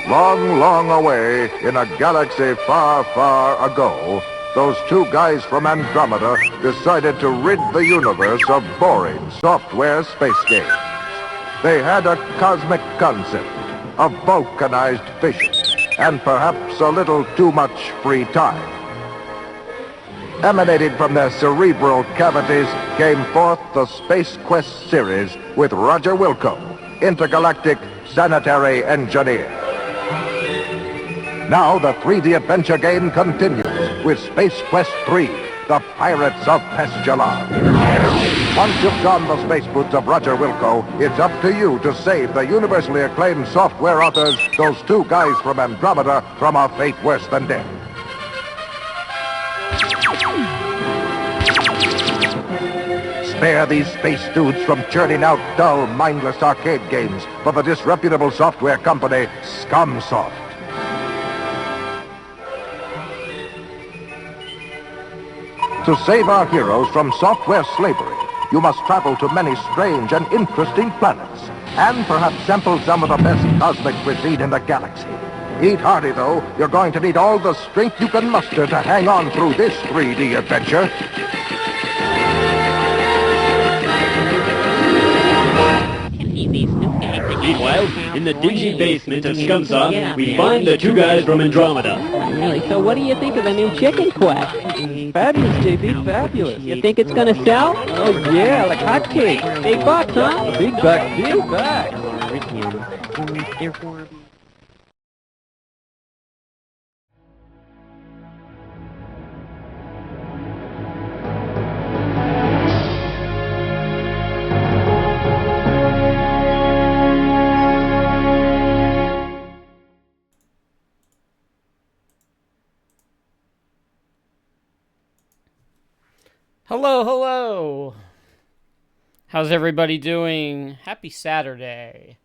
Long, long away in a galaxy far, far ago, those two guys from Andromeda decided to rid the universe of boring software space games. They had a cosmic concept, a vulcanized vision, and perhaps a little too much free time. Emanating from their cerebral cavities came forth the Space Quest series with Roger Wilco, intergalactic sanitary engineer. Now the 3D adventure game continues with Space Quest 3, The Pirates of Pestulon. Once you've donned the space boots of Roger Wilco, it's up to you to save the universally acclaimed software authors, those two guys from Andromeda, from a fate worse than death. Spare these space dudes from churning out dull, mindless arcade games for the disreputable software company Scumsoft. To save our heroes from software slavery, you must travel to many strange and interesting planets, and perhaps sample some of the best cosmic cuisine in the galaxy. Eat hearty, though. You're going to need all the strength you can muster to hang on through this 3D adventure. Meanwhile, in the dingy basement of Scumsoft, we find the two guys from Andromeda. Really? So what do you think of the new chicken quest? Fabulous, JP, fabulous. You think it's gonna sell? Oh yeah, like hotcakes. Big bucks, huh? Big bucks, big bucks. Hello, hello. How's everybody doing? Happy Saturday.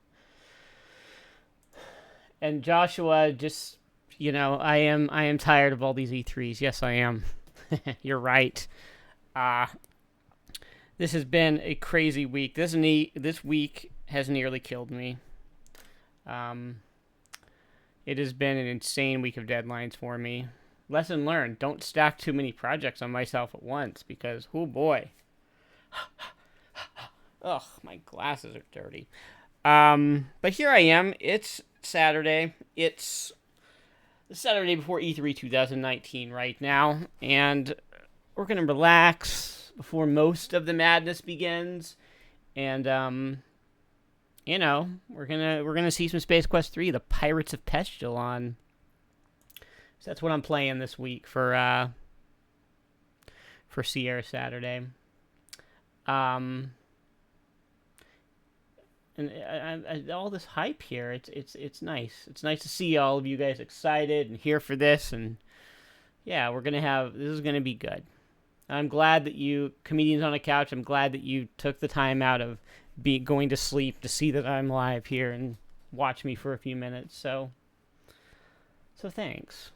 And Joshua, just, you know, I am tired of all these E3s. Yes, I am. You're right. This has been a crazy week. This week has nearly killed me. It has been an insane week of deadlines for me. Lesson learned, don't stack too many projects on myself at once, because, oh boy. Ugh, my glasses are dirty. But here I am. It's Saturday. It's the Saturday before E3 2019 right now, and we're going to relax before most of the madness begins, and, you know, we're gonna see some Space Quest 3, The Pirates of Pestulon. So that's what I'm playing this week for Sierra Saturday. And all this hype here, it's nice. It's nice to see all of you guys excited and here for this, and yeah, this is gonna be good. I'm glad that you comedians on a couch. I'm glad that you took the time out of going to sleep to see that I'm live here and watch me for a few minutes. So thanks.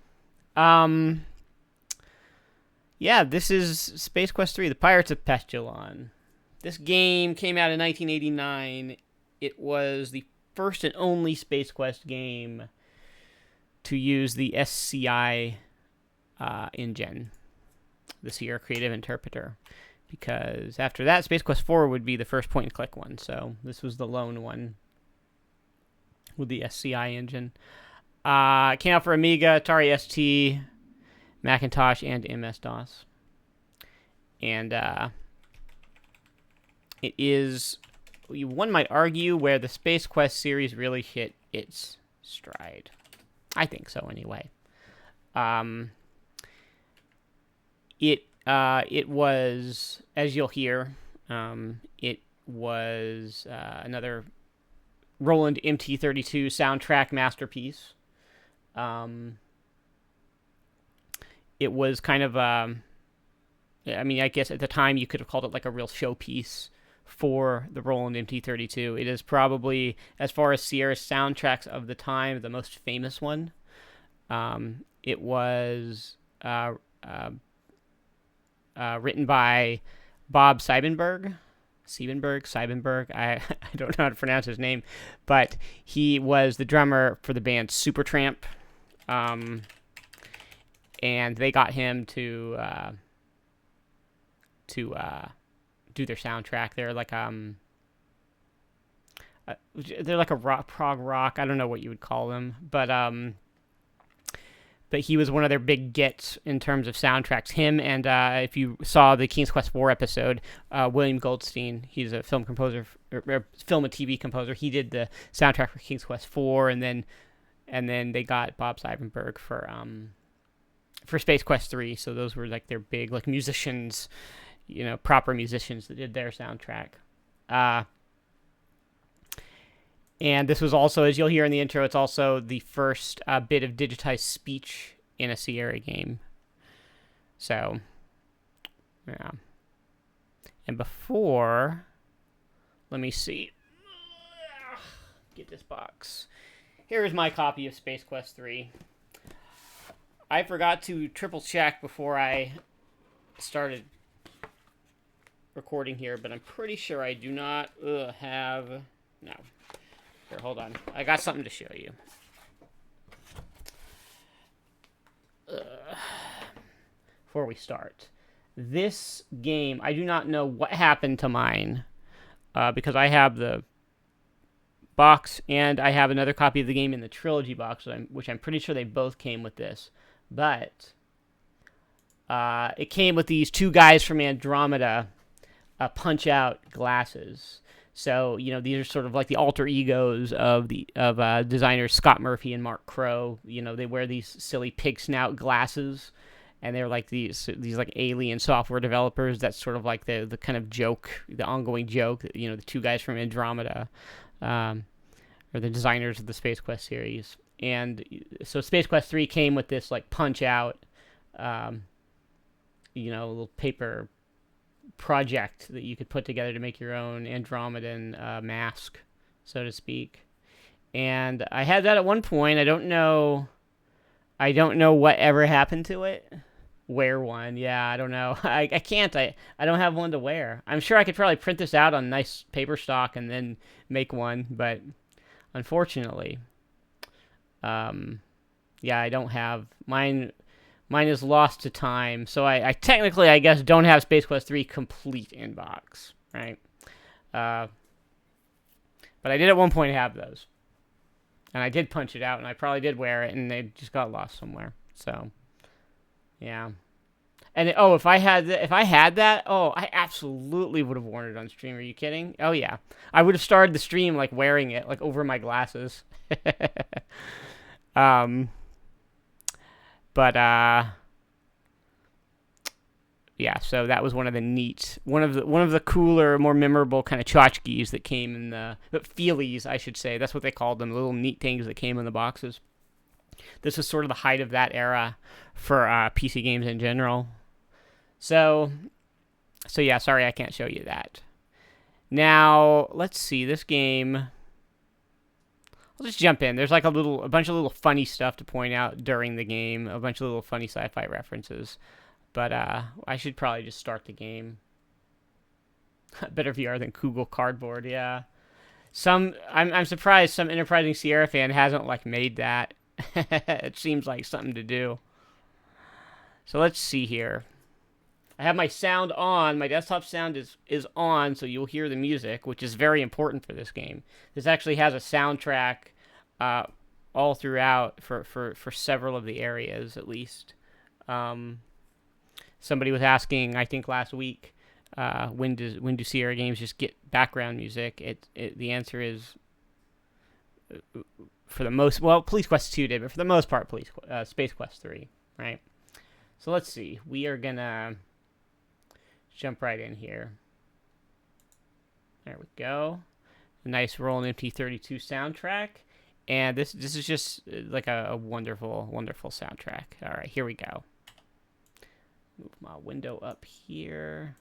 Yeah, this is Space Quest 3, The Pirates of Pestulon. This game came out in 1989. It was the first and only Space Quest game to use the SCI engine, the Sierra Creative Interpreter, because after that, Space Quest 4 would be the first point-and-click one, so this was the lone one with the SCI engine. It came out for Amiga, Atari ST, Macintosh, and MS-DOS. And it is, one might argue, where the Space Quest series really hit its stride. I think so, anyway. It was, as you'll hear, it was another Roland MT-32 soundtrack masterpiece. It was kind of, I mean, I guess at the time you could have called it like a real showpiece for the Roland MT-32. It is probably, as far as Sierra soundtracks of the time, the most famous one. It was written by Bob Siebenberg, Siebenberg. I don't know how to pronounce his name, but he was the drummer for the band Supertramp, and they got him to do their soundtrack. They're like a prog rock. I don't know what you would call them, but he was one of their big gets in terms of soundtracks. Him and if you saw the King's Quest IV episode, William Goldstein, he's a film composer, or film and TV composer. He did the soundtrack for King's Quest IV, and then they got Bob Siebenberg for Space Quest III. So those were like their big like musicians, proper musicians that did their soundtrack. And this was also, as you'll hear in the intro, it's also the first bit of digitized speech in a Sierra game. So, yeah. And before, let me see. Get this box. Here is my copy of Space Quest 3. I forgot to triple check before I started recording here, but I'm pretty sure I do not have... No. Here, hold on. I got something to show you. Before we start. This game, I do not know what happened to mine, because I have the box, and I have another copy of the game in the Trilogy box, which I'm pretty sure they both came with this. But it came with these two guys from Andromeda punch-out glasses. So, these are sort of like the alter egos of designers Scott Murphy and Mark Crow. They wear these silly pig snout glasses, and they're like these like alien software developers. That's sort of like the kind of joke, the ongoing joke. The two guys from Andromeda are the designers of the Space Quest series. And so Space Quest 3 came with this like punch out, little paper project that you could put together to make your own Andromedan mask, so to speak. And I had that at one point. I don't know what ever happened to it. Wear one. Yeah, I don't know. I can't. I don't have one to wear. I'm sure I could probably print this out on nice paper stock and then make one, but unfortunately, yeah, I don't have mine. Mine is lost to time, so I technically, I guess, don't have Space Quest 3 complete in box, right? But I did at one point have those. And I did punch it out, and I probably did wear it, and they just got lost somewhere. So, yeah. And, if I had that, I absolutely would have worn it on stream. Are you kidding? Oh, yeah. I would have started the stream, like, wearing it, like, over my glasses. But, yeah, so that was one of the cooler, more memorable kind of tchotchkes that came in the feelies, I should say. That's what they called them, little neat things that came in the boxes. This was sort of the height of that era for PC games in general. So yeah, sorry I can't show you that. Now, let's see, this game... I'll just jump in. There's like a bunch of little funny stuff to point out during the game, a bunch of little funny sci-fi references. But I should probably just start the game. Better VR than Google Cardboard, yeah. I'm surprised some enterprising Sierra fan hasn't like made that. It seems like something to do. So let's see here. I have my sound on. My desktop sound is on, so you'll hear the music, which is very important for this game. This actually has a soundtrack all throughout for several of the areas, at least. Somebody was asking, I think last week, when do Sierra games just get background music? The answer is, for the most, well, Police Quest 2 did, but for the most part, Space Quest 3, right? So let's see. We are gonna jump right in here. There we go. A nice Roland MT-32 soundtrack. And this is just like a wonderful, wonderful soundtrack. All right, here we go. Move my window up here.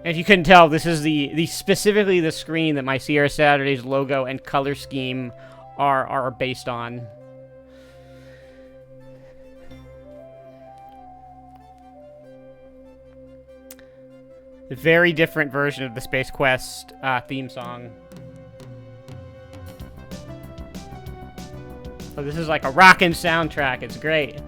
If you couldn't tell, this is the specifically the screen that my Sierra Saturdays logo and color scheme are based on. A very different version of the Space Quest theme song. So this is like a rockin' soundtrack. It's great.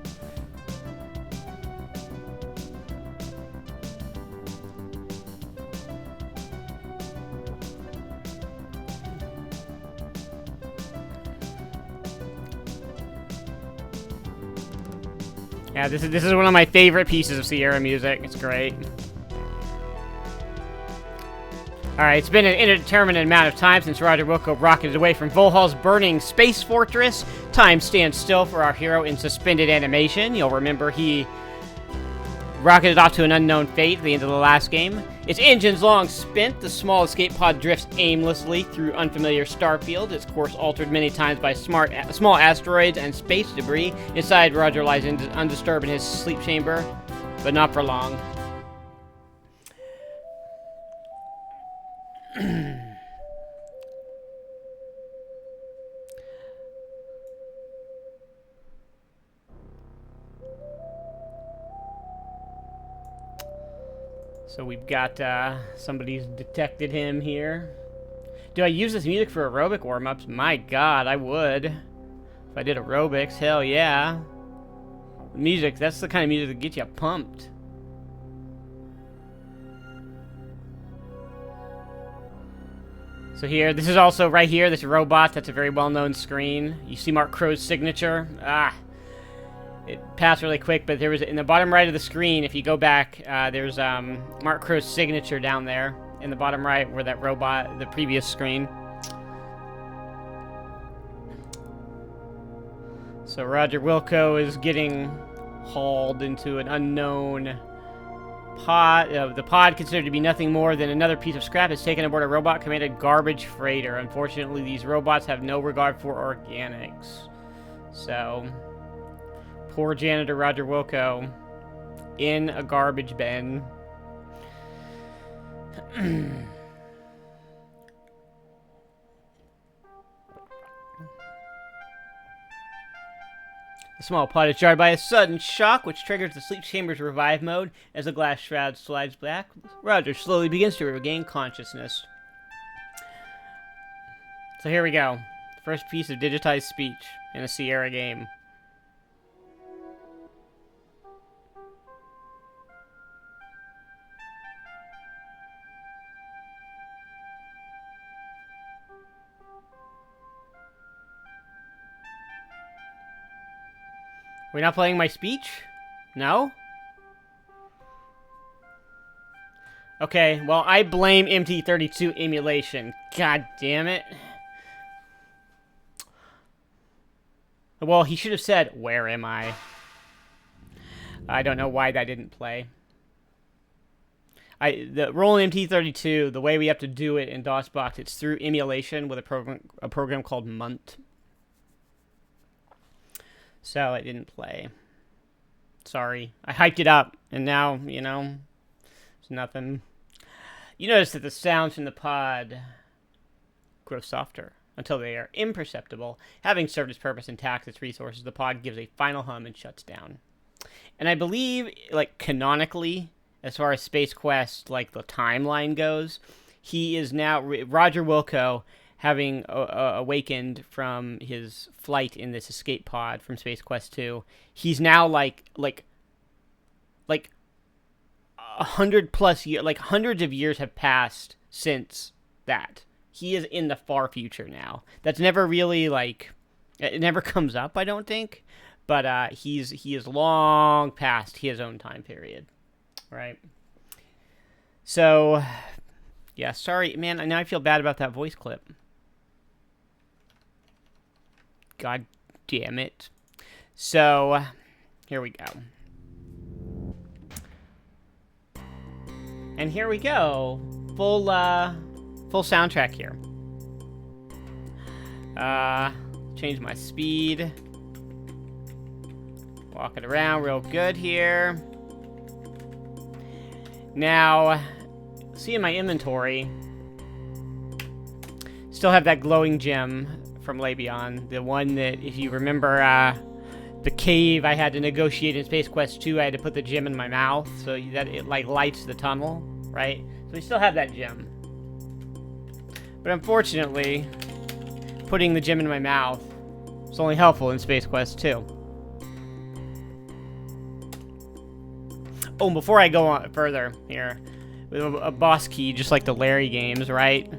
Yeah, this is one of my favorite pieces of Sierra music. It's great. Alright, it's been an indeterminate amount of time since Roger Wilco rocketed away from Volhal's burning space fortress. Time stands still for our hero in suspended animation. You'll remember he rocketed off to an unknown fate at the end of the last game. Its engines long spent, the small escape pod drifts aimlessly through unfamiliar starfield, its course altered many times by small asteroids and space debris. Inside, Roger lies undisturbed in his sleep chamber, but not for long. So we've got, somebody's detected him here. Do I use this music for aerobic warm-ups? My god, I would. If I did aerobics, hell yeah. Music, that's the kind of music that gets you pumped. So here, this is also right here, this robot, that's a very well-known screen. You see Mark Crow's signature. It passed really quick, but there was, in the bottom right of the screen, if you go back, there's Mark Crow's signature down there in the bottom right where that robot, the previous screen. So Roger Wilco is getting hauled into an unknown pod. The pod, considered to be nothing more than another piece of scrap, is taken aboard a robot-commanded garbage freighter. Unfortunately, these robots have no regard for organics. So poor janitor Roger Wilco in a garbage bin. The small pod is jarred by a sudden shock, which triggers the sleep chamber's revive mode. As the glass shroud slides back, Roger slowly begins to regain consciousness. So here we go. First piece of digitized speech in a Sierra game. We're not playing my speech? No? Okay, well, I blame MT-32 emulation. God damn it. Well, he should have said, "Where am I?" I don't know why that didn't play. The Roland MT-32, the way we have to do it in DOSBox, it's through emulation with a program called Munt. So it didn't play. Sorry. I hyped it up, and now, you know, it's nothing. You notice that the sounds from the pod grow softer until they are imperceptible. Having served its purpose and taxed its resources, the pod gives a final hum and shuts down. And I believe, like, canonically, as far as Space Quest, like, the timeline goes, he is now, Roger Wilco, having awakened from his flight in this escape pod from Space Quest 2, he's now like 100+ years, like hundreds of years have passed since that. He is in the far future now. That's never really, like, it never comes up, I don't think, but he is long past his own time period, right? So, yeah, sorry, man, now I feel bad about that voice clip. God damn it. So, here we go. And here we go. Full soundtrack here. Change my speed. Walk it around real good here. Now, see in my inventory, still have that glowing gem from Labion. The one that, if you remember, the cave I had to negotiate in Space Quest 2, I had to put the gem in my mouth so that it, like, lights the tunnel, right? So we still have that gem. But unfortunately, putting the gem in my mouth is only helpful in Space Quest 2. Oh, and before I go on further here, with a boss key, just like the Larry games, right?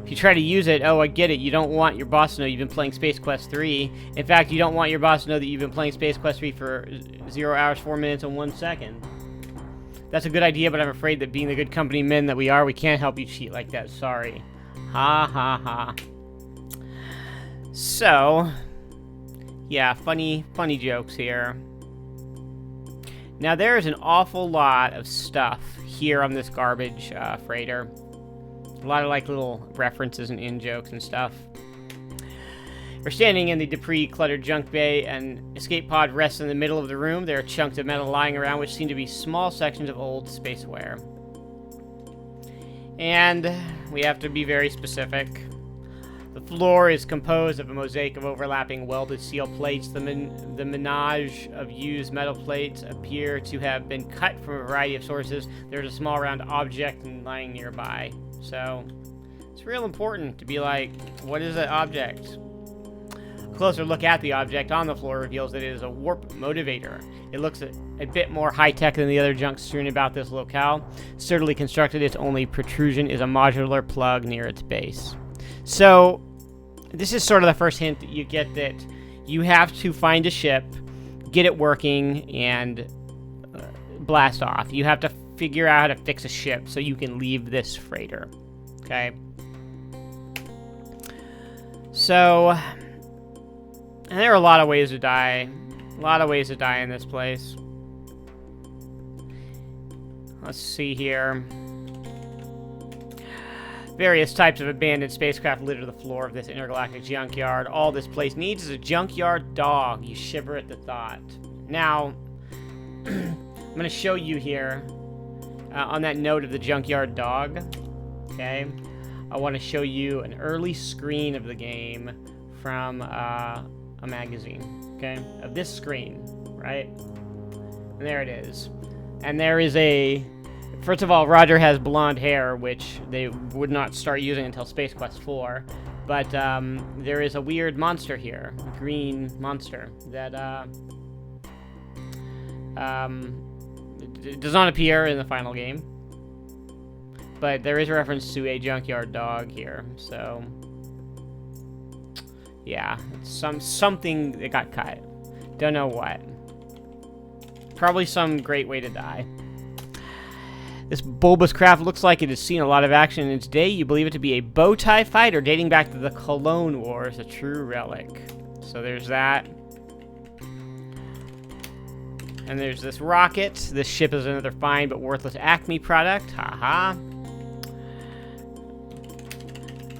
If you try to use it, oh, I get it, you don't want your boss to know you've been playing Space Quest 3. In fact, you don't want your boss to know that you've been playing Space Quest 3 for 0 hours, 4 minutes, and 1 second. That's a good idea, but I'm afraid that being the good company men that we are, we can't help you cheat like that, sorry. Ha ha ha. So, yeah, funny jokes here. Now, there's an awful lot of stuff here on this garbage freighter. A lot of, like, little references and in-jokes and stuff. We're standing in the debris-cluttered junk bay. An escape pod rests in the middle of the room. There are chunks of metal lying around, which seem to be small sections of old spaceware. And we have to be very specific. The floor is composed of a mosaic of overlapping welded steel plates. The menage of used metal plates appear to have been cut from a variety of sources. There's a small round object lying nearby. So, it's real important to be like, what is that object? A closer look at the object on the floor reveals that it is a warp motivator. It looks a bit more high-tech than the other junk strewn about this locale. Sturdily constructed, its only protrusion is a modular plug near its base. So, this is sort of the first hint that you get that you have to find a ship, get it working, and blast off. You have to figure out how to fix a ship so you can leave this freighter. Okay? So, and there are a lot of ways to die. A lot of ways to die in this place. Let's see here. Various types of abandoned spacecraft litter the floor of this intergalactic junkyard. All this place needs is a junkyard dog. You shiver at the thought. Now, I'm going to show you here, on that note of the junkyard dog, okay, I want to show you an early screen of the game from a magazine, okay, of this screen, right? And there it is. And there is a... First of all, Roger has blonde hair, which they would not start using until Space Quest 4. But there is a weird monster here, a green monster, that it does not appear in the final game. But there is a reference to a junkyard dog here, so... Yeah, it's something that got cut. Don't know what. Probably some great way to die. This bulbous craft looks like it has seen a lot of action in its day. You believe it to be a bow tie fighter dating back to the Cologne Wars, a true relic. So there's that. And there's this rocket. This ship is another fine but worthless Acme product. Haha.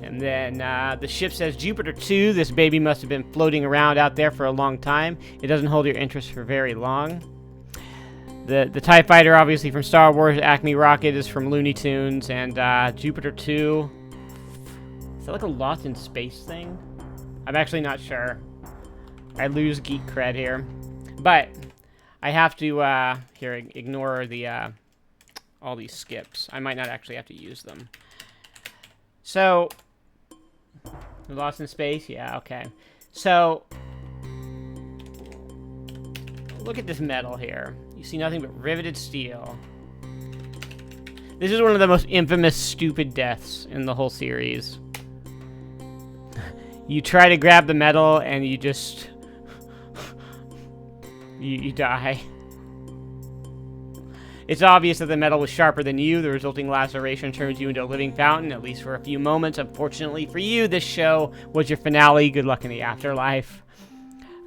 And then the ship says Jupiter 2. This baby must have been floating around out there for a long time. It doesn't hold your interest for very long. The TIE Fighter, obviously from Star Wars. Acme Rocket is from Looney Tunes. And Jupiter 2. Is that like a Lost in Space thing? I'm actually not sure. I lose geek cred here. But I have to, here, ignore the, all these skips. I might not actually have to use them. So, Lost in Space? Yeah, okay. So, look at this metal here. You see nothing but riveted steel. This is one of the most infamous stupid deaths in the whole series. You try to grab the metal and you just... you die. It's obvious that the metal was sharper than you. The resulting laceration turns you into a living fountain, at least for a few moments. Unfortunately for you, this show was your finale. Good luck in the afterlife.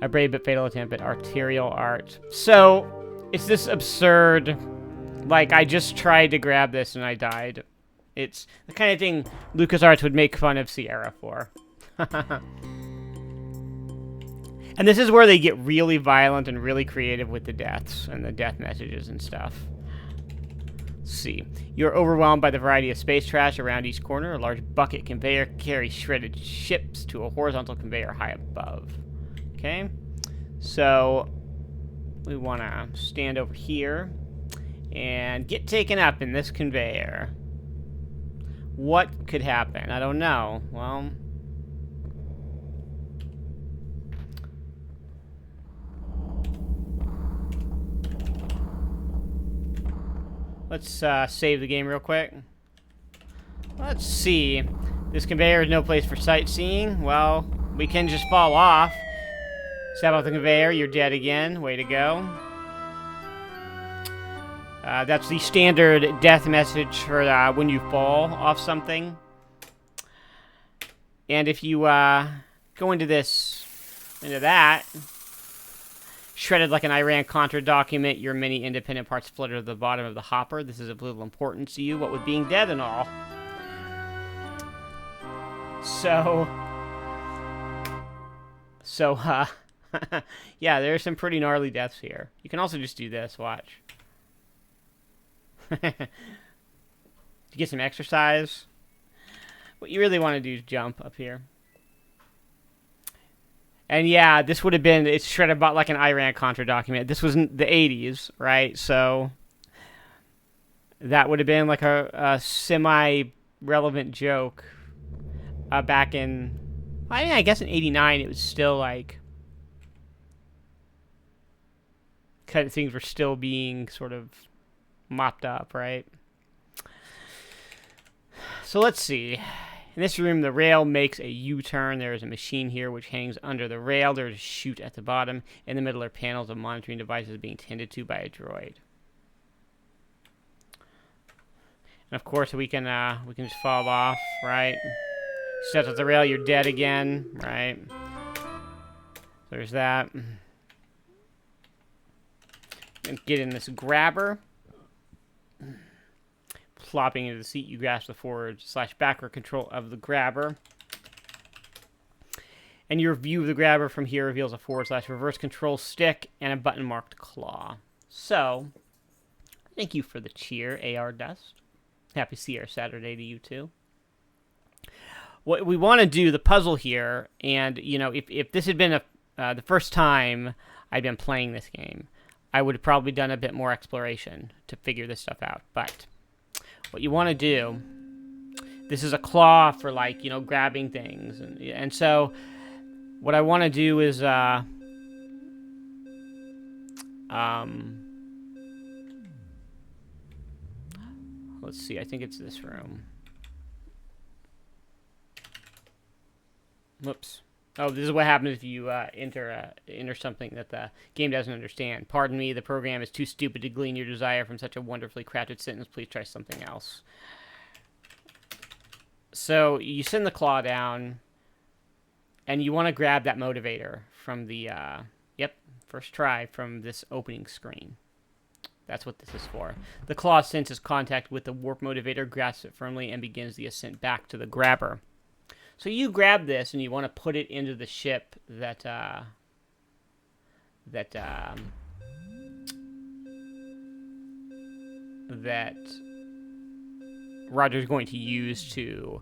A brave but fatal attempt at arterial art. So, it's this absurd, like, I just tried to grab this and I died. It's the kind of thing LucasArts would make fun of Sierra for. And this is where they get really violent and really creative with the deaths and the death messages and stuff. Let's see. You're overwhelmed by the variety of space trash around each corner. A large bucket conveyor carries shredded ships to a horizontal conveyor high above. Okay. So we want to stand over here and get taken up in this conveyor. What could happen? I don't know. Well, let's save the game real quick. Let's see. This conveyor is no place for sightseeing. Well, we can just fall off. Step off the conveyor, you're dead again. Way to go. That's the standard death message for when you fall off something. And if you go into that, shredded like an Iran-Contra document, your many independent parts flutter to the bottom of the hopper. This is of little importance to you, what with being dead and all. So, yeah, there's some pretty gnarly deaths here. You can also just do this, watch. To get some exercise. What you really want to do is jump up here. And yeah, this would have been, it's shredded about like an Iran-Contra document. This was in the 80s, right? So that would have been like a semi-relevant joke back in, I mean, I guess in 89 it was still like, kind of things were still being sort of mopped up, right? So let's see. In this room, the rail makes a U-turn. There is a machine here which hangs under the rail. There's a chute at the bottom. In the middle are panels of monitoring devices being tended to by a droid. And of course, we can just fall off, right? Step at the rail, you're dead again, right? There's that. And get in this grabber. Flopping into the seat, you grasp the forward/backward control of the grabber. And your view of the grabber from here reveals a forward/reverse control stick and a button marked claw. So, thank you for the cheer, AR Dust. Happy Sierra Saturday to you too. What we want to do, the puzzle here, and you know, if this had been the first time I'd been playing this game, I would have probably done a bit more exploration to figure this stuff out, but what you want to do, this is a claw for, like, you know, grabbing things. And so what I want to do is, let's see, I think it's this room. Whoops. Oh, this is what happens if you enter something that the game doesn't understand. Pardon me, the program is too stupid to glean your desire from such a wonderfully crafted sentence. Please try something else. So you send the claw down, and you want to grab that motivator from the, first try from this opening screen. That's what this is for. The claw senses contact with the warp motivator, grasps it firmly, and begins the ascent back to the grabber. So you grab this and you want to put it into the ship that Roger's going to use to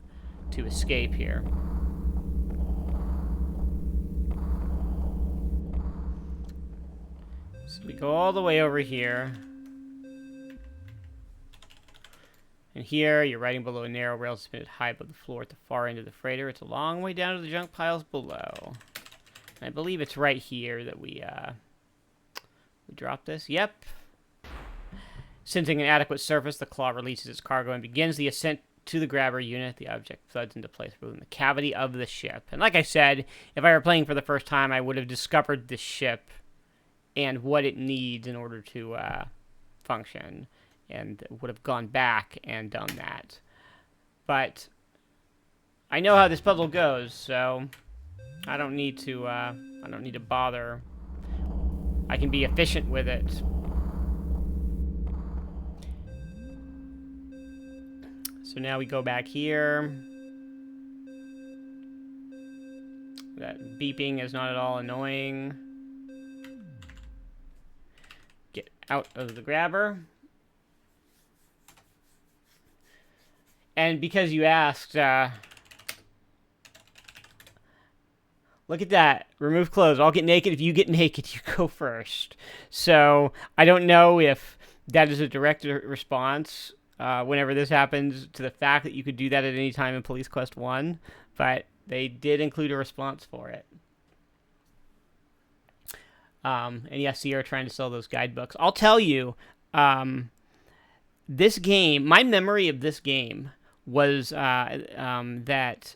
escape here. So we go all the way over here. And here, you're riding below a narrow rail suspended high above the floor at the far end of the freighter. It's a long way down to the junk piles below. And I believe it's right here that we drop this. Yep. Sensing an adequate surface, the claw releases its cargo and begins the ascent to the grabber unit. The object floods into place within the cavity of the ship. And like I said, if I were playing for the first time, I would have discovered this ship and what it needs in order to function, and would have gone back and done that. But I know how this puzzle goes, so I don't need to bother. I can be efficient with it. So now we go back here. That beeping is not at all annoying. Get out of the grabber. And because you asked, look at that. Remove clothes. I'll get naked. If you get naked, you go first. So I don't know if that is a direct response whenever this happens to the fact that you could do that at any time in Police Quest 1, but they did include a response for it. And yes, Sierra trying to sell those guidebooks. I'll tell you, this game, my memory of this game was that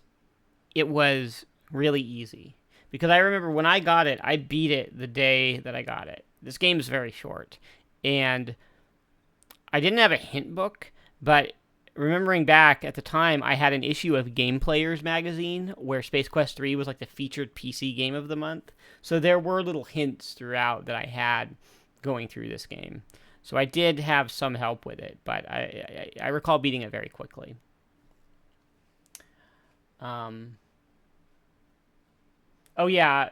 it was really easy. Because I remember when I got it, I beat it the day that I got it. This game is very short. And I didn't have a hint book, but remembering back at the time, I had an issue of Game Players magazine where Space Quest 3 was like the featured PC game of the month. So there were little hints throughout that I had going through this game. So I did have some help with it, but I recall beating it very quickly. Oh yeah,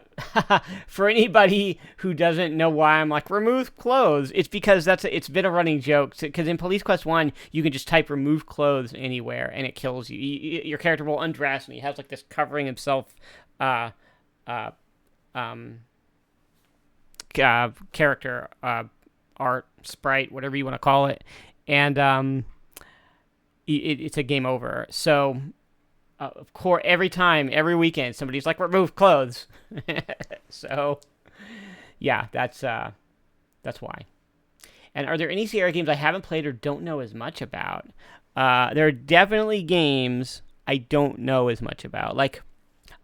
for anybody who doesn't know why I'm like, remove clothes, it's because it's been a running joke. Because in Police Quest 1, you can just type remove clothes anywhere, and it kills you. Your character will undress, and he has like this covering himself character, art, sprite, whatever you want to call it. And it's a game over. So... of course, every weekend, somebody's like, remove clothes. So, yeah, that's why. And are there any Sierra games I haven't played or don't know as much about? There are definitely games I don't know as much about. Like,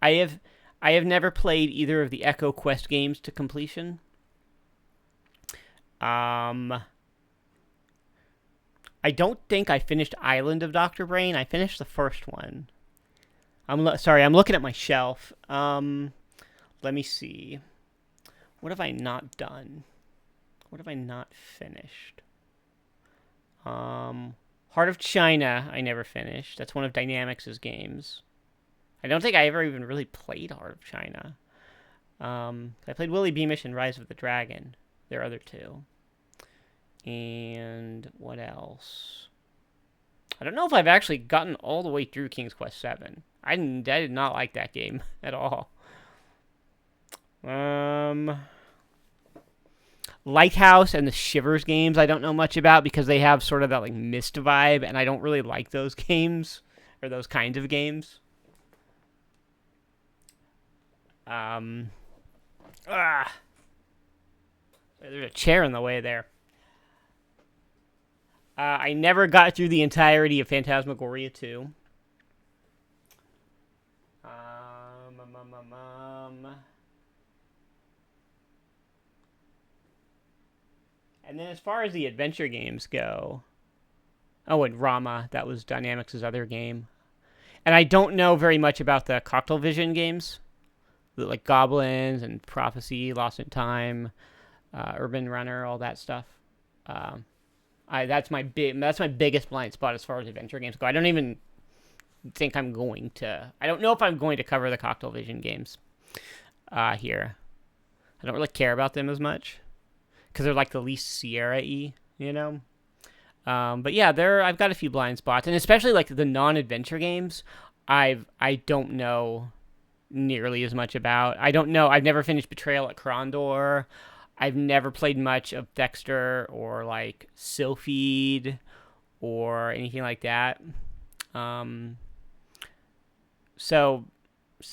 I have never played either of the Echo Quest games to completion. I don't think I finished Island of Dr. Brain. I finished the first one. Sorry, I'm looking at my shelf. Let me see. What have I not done? What have I not finished? Heart of China, I never finished. That's one of Dynamix's games. I don't think I ever even really played Heart of China. I played Willy Beamish and Rise of the Dragon. There are other two. And what else? I don't know if I've actually gotten all the way through King's Quest 7. I did not like that game at all. Lighthouse and the Shivers games I don't know much about because they have sort of that like Myst vibe, and I don't really like those games or those kinds of games. There's a chair in the way there. I never got through the entirety of Phantasmagoria 2. And then as far as the adventure games go... Oh, and Rama, that was Dynamix's other game. And I don't know very much about the Cocktail Vision games. Like Goblins and Prophecy, Lost in Time, Urban Runner, all that stuff. That's my biggest blind spot as far as adventure games go. I don't even think I'm going to... I don't know if I'm going to cover the Cocktail Vision games here. I don't really care about them as much because they're like the least Sierra-y, you know? But yeah, I've got a few blind spots, and especially like the non-adventure games, I don't know nearly as much about. I don't know. I've never finished Betrayal at Krondor. I've never played much of Dexter or like Sylphid or anything like that. So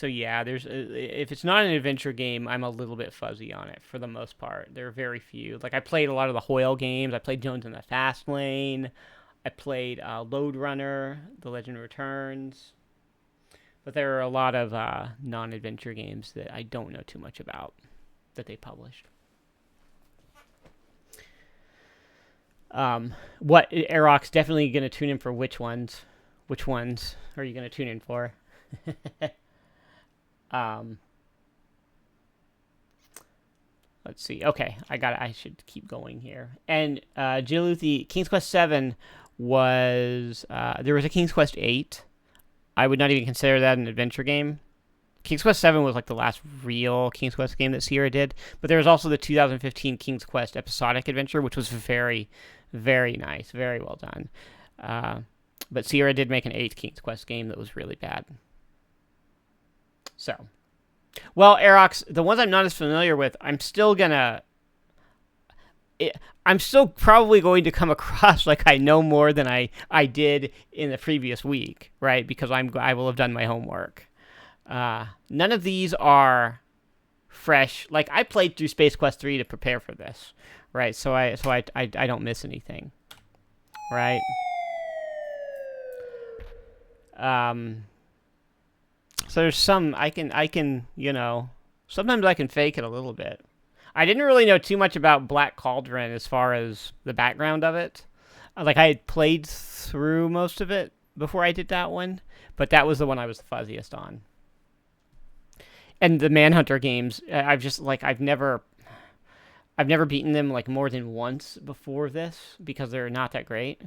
yeah, if it's not an adventure game, I'm a little bit fuzzy on it for the most part. There are very few. Like I played a lot of the Hoyle games. I played Jones in the Fast Lane. I played Lode Runner, The Legend Returns. But there are a lot of non-adventure games that I don't know too much about that they published. Aerox definitely going to tune in for which ones? Which ones are you going to tune in for? Let's see. Okay, I should keep going here. And Jiluthi, King's Quest 7 was... there was a King's Quest 8. I would not even consider that an adventure game. King's Quest 7 was like the last real King's Quest game that Sierra did. But there was also the 2015 King's Quest Episodic Adventure, which was very, very nice. Very well done. But Sierra did make an 8th King's Quest game that was really bad. So, well, Aerox, the ones I'm not as familiar with, I'm still probably going to come across like I know more than I did in the previous week, right? Because I will have done my homework. None of these are fresh. Like, I played through Space Quest 3 to prepare for this, right? So I don't miss anything, right? So there's some I can sometimes I can fake it a little bit. I didn't really know too much about Black Cauldron as far as the background of it. Like, I had played through most of it before I did that one, but that was the one I was the fuzziest on. And the Manhunter games, I've never beaten them like more than once before this because they're not that great.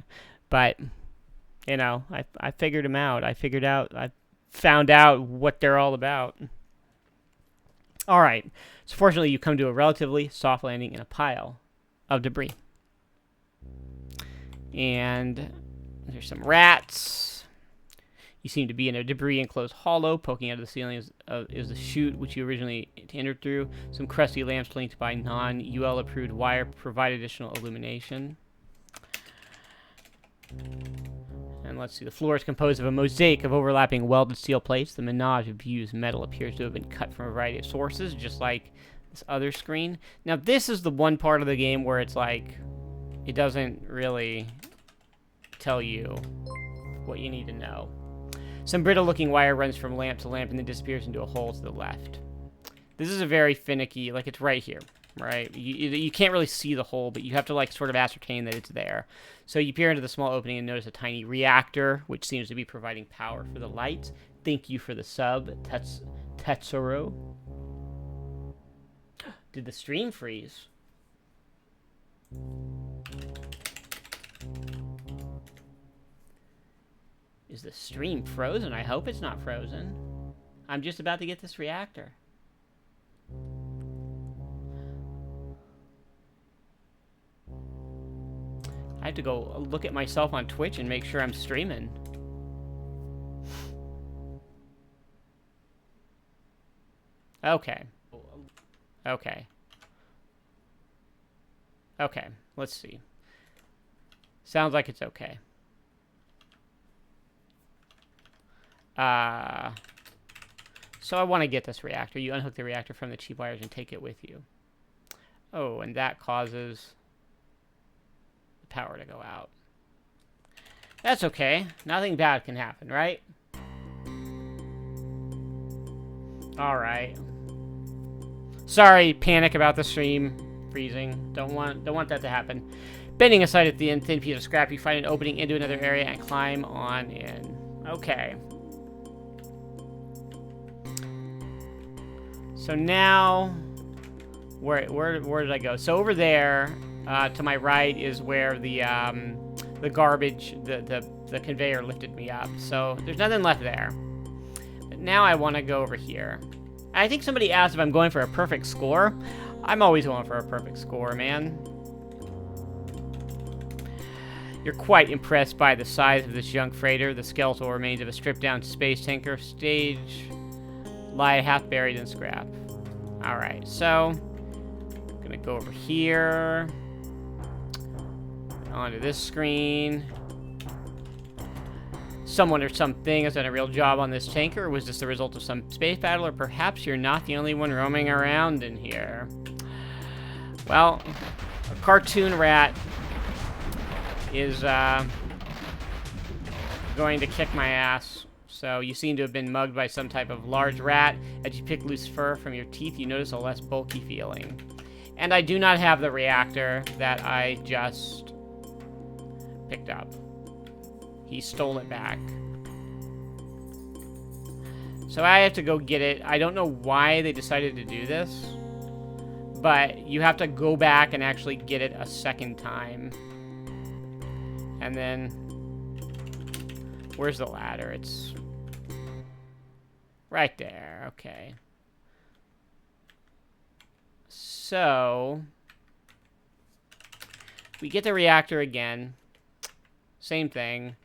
But I figured them out. I found out what they're all about. All right. So fortunately, you come to a relatively soft landing in a pile of debris. And there's some rats. You seem to be in a debris-enclosed hollow. Poking out of the ceiling is the chute which you originally entered through. Some crusty lamps linked by non-UL-approved wire provide additional illumination. And let's see, the floor is composed of a mosaic of overlapping welded steel plates. The menage of used metal appears to have been cut from a variety of sources, just like this other screen. Now, this is the one part of the game where it's like, it doesn't really tell you what you need to know. Some brittle-looking wire runs from lamp to lamp and then disappears into a hole to the left. This is a very finicky, like, it's right here, right? You can't really see the hole, but you have to, like, sort of ascertain that it's there. So you peer into the small opening and notice a tiny reactor, which seems to be providing power for the lights. Thank you for the sub, Tetsuro. Did the stream freeze? Is the stream frozen? I hope it's not frozen. I'm just about to get this reactor. I have to go look at myself on Twitch and make sure I'm streaming. Okay. Okay. Okay, let's see. Sounds like it's okay. So I want to get this reactor. You unhook the reactor from the cheap wires and take it with you. Oh, and that causes the power to go out. That's okay. Nothing bad can happen, right? Alright. Sorry, panic about the stream freezing. Don't want that to happen. Bending aside at the end, thin piece of scrap, you find an opening into another area and climb on in. Okay. So now, where did I go? So over there, to my right is where the garbage, the conveyor lifted me up. So there's nothing left there. But now I want to go over here. I think somebody asked if I'm going for a perfect score. I'm always going for a perfect score, man. You're quite impressed by the size of this junk freighter. The skeletal remains of a stripped-down space tanker stage lie half buried in scrap. Alright, so I'm gonna go over here onto this screen. Someone or something has done a real job on this tanker. Was this the result of some space battle, or perhaps you're not the only one roaming around in here? Well, a cartoon rat is going to kick my ass. So you seem to have been mugged by some type of large rat. As you pick loose fur from your teeth, you notice a less bulky feeling. And I do not have the reactor that I just picked up. He stole it back. So I have to go get it. I don't know why they decided to do this, but you have to go back and actually get it a second time. And then, where's the ladder? It's right there. Okay. So, we get the reactor again. Same thing.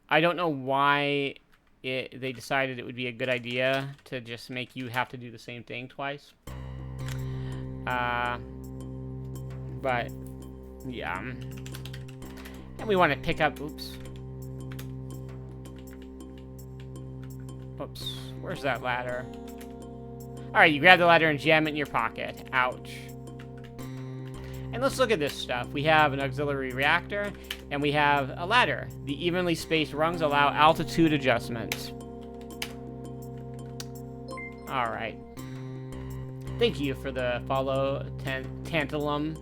I don't know why they decided it would be a good idea to just make you have to do the same thing twice. But, yeah. And we want to pick up... Oops. Oops. Where's that ladder? Alright, you grab the ladder and jam it in your pocket. Ouch. And let's look at this stuff. We have an auxiliary reactor, and we have a ladder. The evenly spaced rungs allow altitude adjustments. Alright. Thank you for the follow, Tantalum.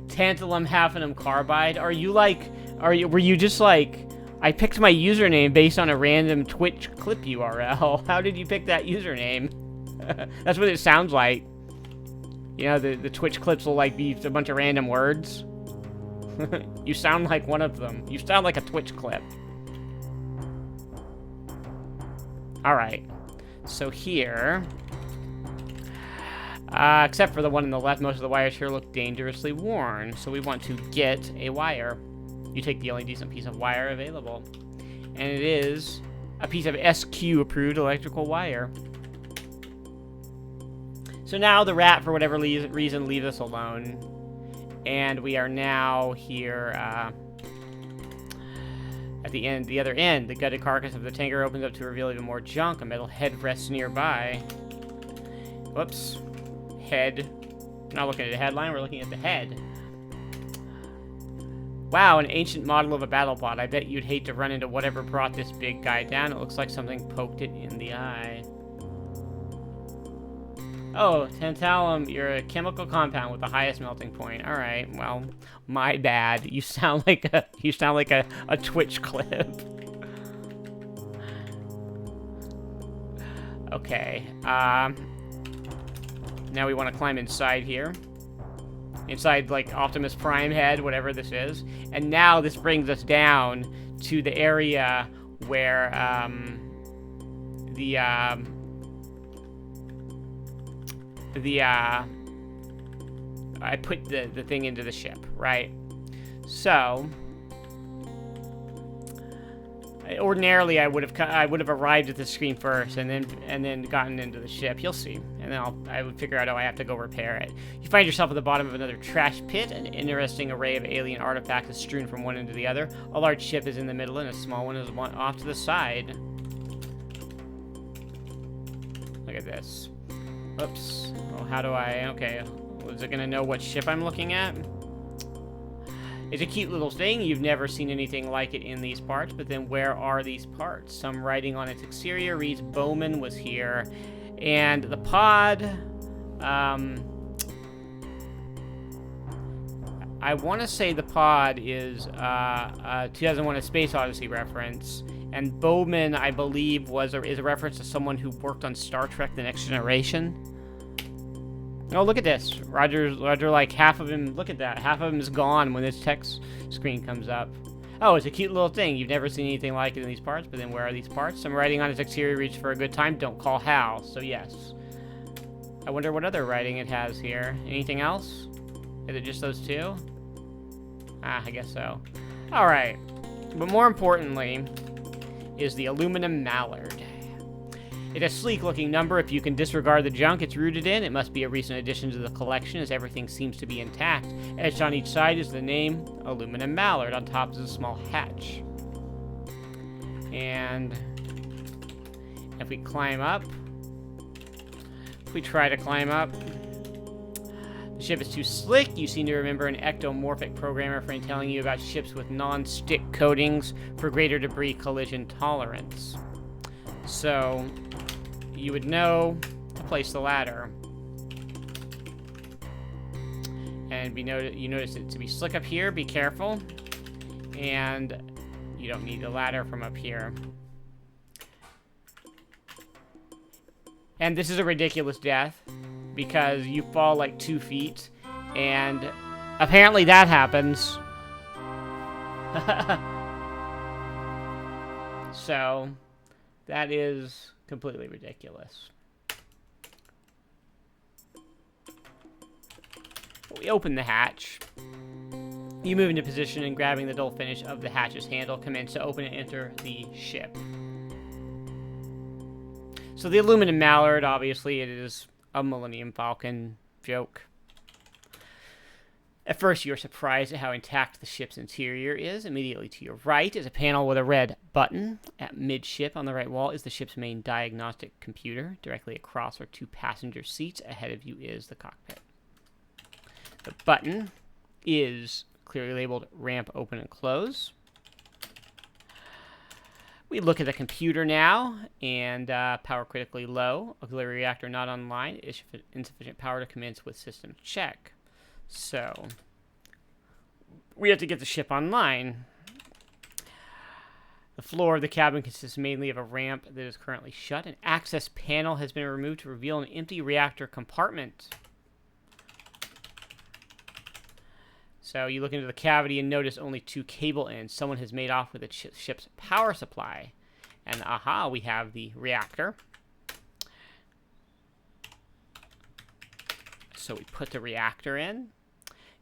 Tantalum Hafenum Carbide. Are you like... Were you just like... I picked my username based on a random Twitch clip URL. How did you pick that username? That's what it sounds like. You know, the Twitch clips will like be a bunch of random words. You sound like one of them. You sound like a Twitch clip. Alright. So here... except for the one on the left, most of the wires here look dangerously worn. So we want to get a wire. You take the only decent piece of wire available. And it is a piece of SQ approved electrical wire. So now the rat, for whatever reason, leaves us alone. And we are now here at the end, the other end. The gutted carcass of the tanker opens up to reveal even more junk. A metal head rests nearby. Whoops. Head. We're not looking at the headline, we're looking at the head. Wow, an ancient model of a battle bot. I bet you'd hate to run into whatever brought this big guy down. It looks like something poked it in the eye. Oh, tantalum, you're a chemical compound with the highest melting point. Alright, well, my bad. You sound like a Twitch clip. Okay, now we want to climb inside here. Inside, like, Optimus Prime head, whatever this is. And now this brings us down to the area where, I put the thing into the ship, right? So... ordinarily, I would have arrived at the screen first, and then gotten into the ship. You'll see, and then I would figure out how I have to go repair it. You find yourself at the bottom of another trash pit. An interesting array of alien artifacts is strewn from one end to the other. A large ship is in the middle, and a small one is off to the side. Look at this. Oops. Oh, how do I? Okay. Is it gonna know what ship I'm looking at? It's a cute little thing. You've never seen anything like it in these parts, but then where are these parts? Some writing on its exterior reads Bowman was here, and the pod, I want to say the pod is 2001: A Space Odyssey reference, and Bowman, I believe, is a reference to someone who worked on Star Trek: The Next Generation. Oh, look at this. Roger, like, half of him, look at that. Half of him is gone when this text screen comes up. Oh, it's a cute little thing. You've never seen anything like it in these parts, but then where are these parts? Some writing on its exterior reads for a good time. Don't call Hal. So, yes. I wonder what other writing it has here. Anything else? Is it just those two? Ah, I guess so. Alright. But more importantly is the aluminum mallard. It's a sleek-looking number. If you can disregard the junk it's rooted in, it must be a recent addition to the collection, as everything seems to be intact. Etched on each side is the name, Aluminum Mallard. On top is a small hatch. And if we climb up, if we try to climb up, the ship is too slick. You seem to remember an ectomorphic programmer friend telling you about ships with non-stick coatings for greater debris collision tolerance. So... you would know to place the ladder. And you notice it to be slick up here, be careful. And you don't need the ladder from up here. And this is a ridiculous death, because you fall like 2 feet, and apparently that happens. So, that is completely ridiculous. We open the hatch, You move into position and grabbing the dull finish of the hatch's handle, commence to open and enter the ship. So the aluminum mallard, obviously, it is a Millennium Falcon joke. At first, you're surprised at how intact the ship's interior is. Immediately to your right is a panel with a red button. At midship on the right wall is the ship's main diagnostic computer. Directly across are 2 passenger seats. Ahead of you is the cockpit. The button is clearly labeled ramp open and close. We look at the computer now, and power critically low. Auxiliary reactor not online. Insufficient power to commence with system check. So, we have to get the ship online. The floor of the cabin consists mainly of a ramp that is currently shut. An access panel has been removed to reveal an empty reactor compartment. So, you look into the cavity and notice only 2 cable ends. Someone has made off with the ship's power supply. And aha, we have the reactor. So, we put the reactor in.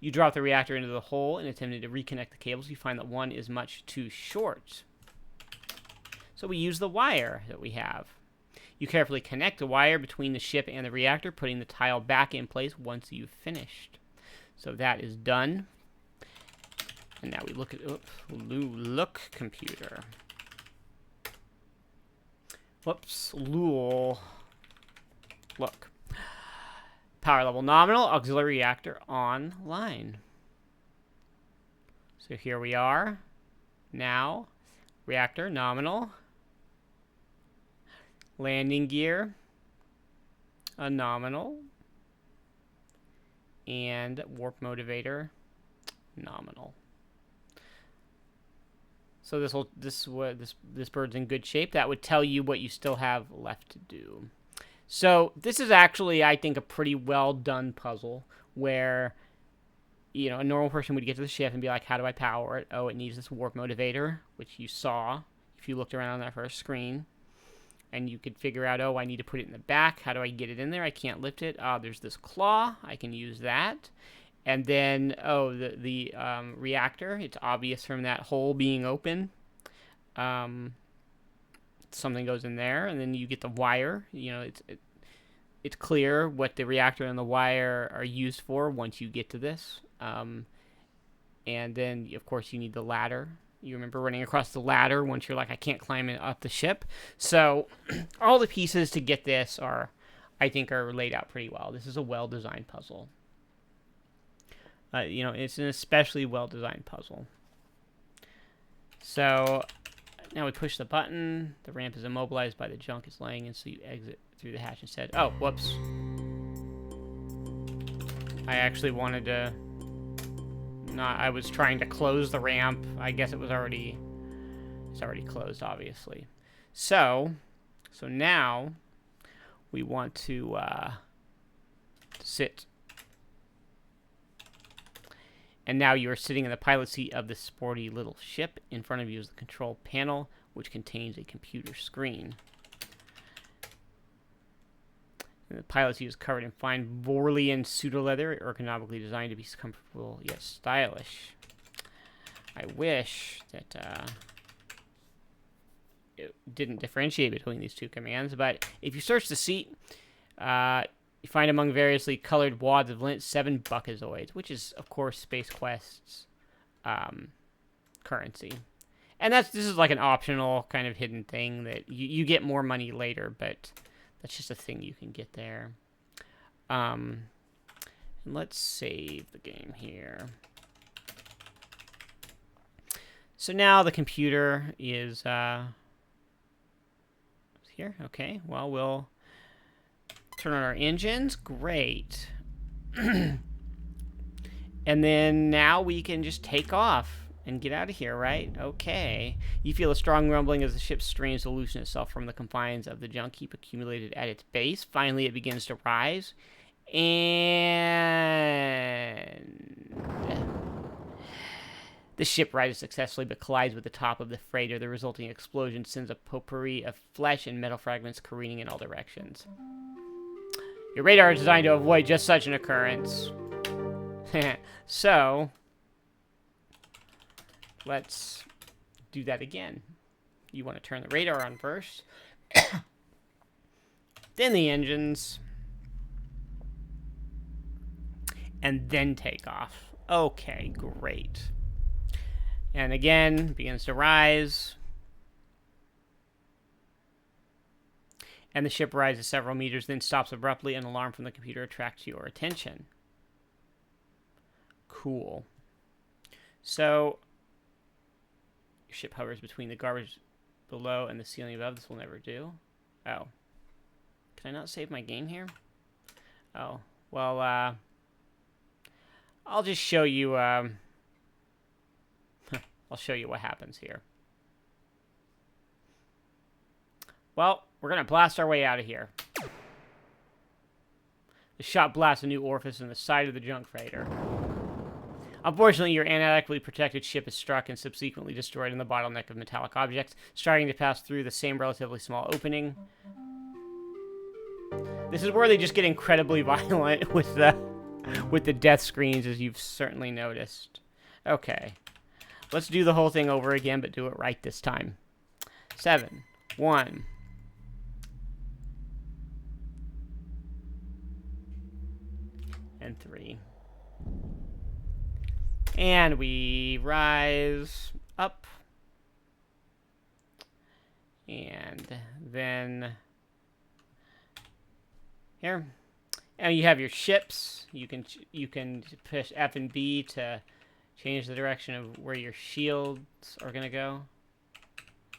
You drop the reactor into the hole and attempting to reconnect the cables. You find that one is much too short. So we use the wire that we have. You carefully connect the wire between the ship and the reactor, putting the tile back in place once you've finished. So that is done. And now we look at look computer. Whoops, look. Power level nominal, auxiliary reactor online. So here we are. Now, reactor nominal. Landing gear, a nominal. And warp motivator, nominal. So this bird's in good shape. That would tell you what you still have left to do. So this is actually, I think, a pretty well done puzzle where, you know, a normal person would get to the ship and be like, how do I power it? Oh, it needs this warp motivator, which you saw if you looked around on that first screen. And you could figure out, oh, I need to put it in the back. How do I get it in there? I can't lift it. There's this claw. I can use that. And then, oh, the reactor. It's obvious from that hole being open. Something goes in there, and then you get the wire. You know, it's clear what the reactor and the wire are used for once you get to this. And then, of course, you need the ladder. You remember running across the ladder once you're like, I can't climb it up the ship. So all the pieces to get this I think, are laid out pretty well. This is a well-designed puzzle. You know, it's an especially well-designed puzzle. So now we push the button. The ramp is immobilized by the junk it's laying in, so you exit through the hatch instead. Oh, whoops. I actually wanted to... I was trying to close the ramp. I guess it's already closed, obviously. So now we want to sit. And now you are sitting in the pilot seat of this sporty little ship. In front of you is the control panel, which contains a computer screen. And the pilot seat is covered in fine Vorlian pseudo-leather, ergonomically designed to be comfortable yet stylish. I wish that it didn't differentiate between these two commands, but if you search the seat, you find among variously colored wads of lint 7 buckazoids, which is, of course, Space Quest's currency. And this is like an optional kind of hidden thing that you get more money later, but that's just a thing you can get there. And let's save the game here. So now the computer is here. Okay, well, we'll turn on our engines. Great. And then now we can just take off and get out of here, right? Okay. You feel a strong rumbling as the ship strains to loosen itself from the confines of the junk heap accumulated at its base. Finally, it begins to rise. And the ship rises successfully but collides with the top of the freighter. The resulting explosion sends a potpourri of flesh and metal fragments careening in all directions. Your radar is designed to avoid just such an occurrence. So, let's do that again. You want to turn the radar on first. Then the engines. And then take off. Okay, great. And again, begins to rise. And the ship rises several meters, then stops abruptly. An alarm from the computer attracts your attention. Cool. So, your ship hovers between the garbage below and the ceiling above. This will never do. Oh. Can I not save my game here? Oh. Well, I'll just show you, I'll show you what happens here. Well, we're going to blast our way out of here. The shot blasts a new orifice in the side of the junk freighter. Unfortunately, your inadequately protected ship is struck and subsequently destroyed in the bottleneck of metallic objects, starting to pass through the same relatively small opening. This is where they just get incredibly violent with the death screens, as you've certainly noticed. Okay. Let's do the whole thing over again, but do it right this time. 7, 1. And 3. And we rise up. And then here. And you have your ships. You can push F and B to change the direction of where your shields are going to go.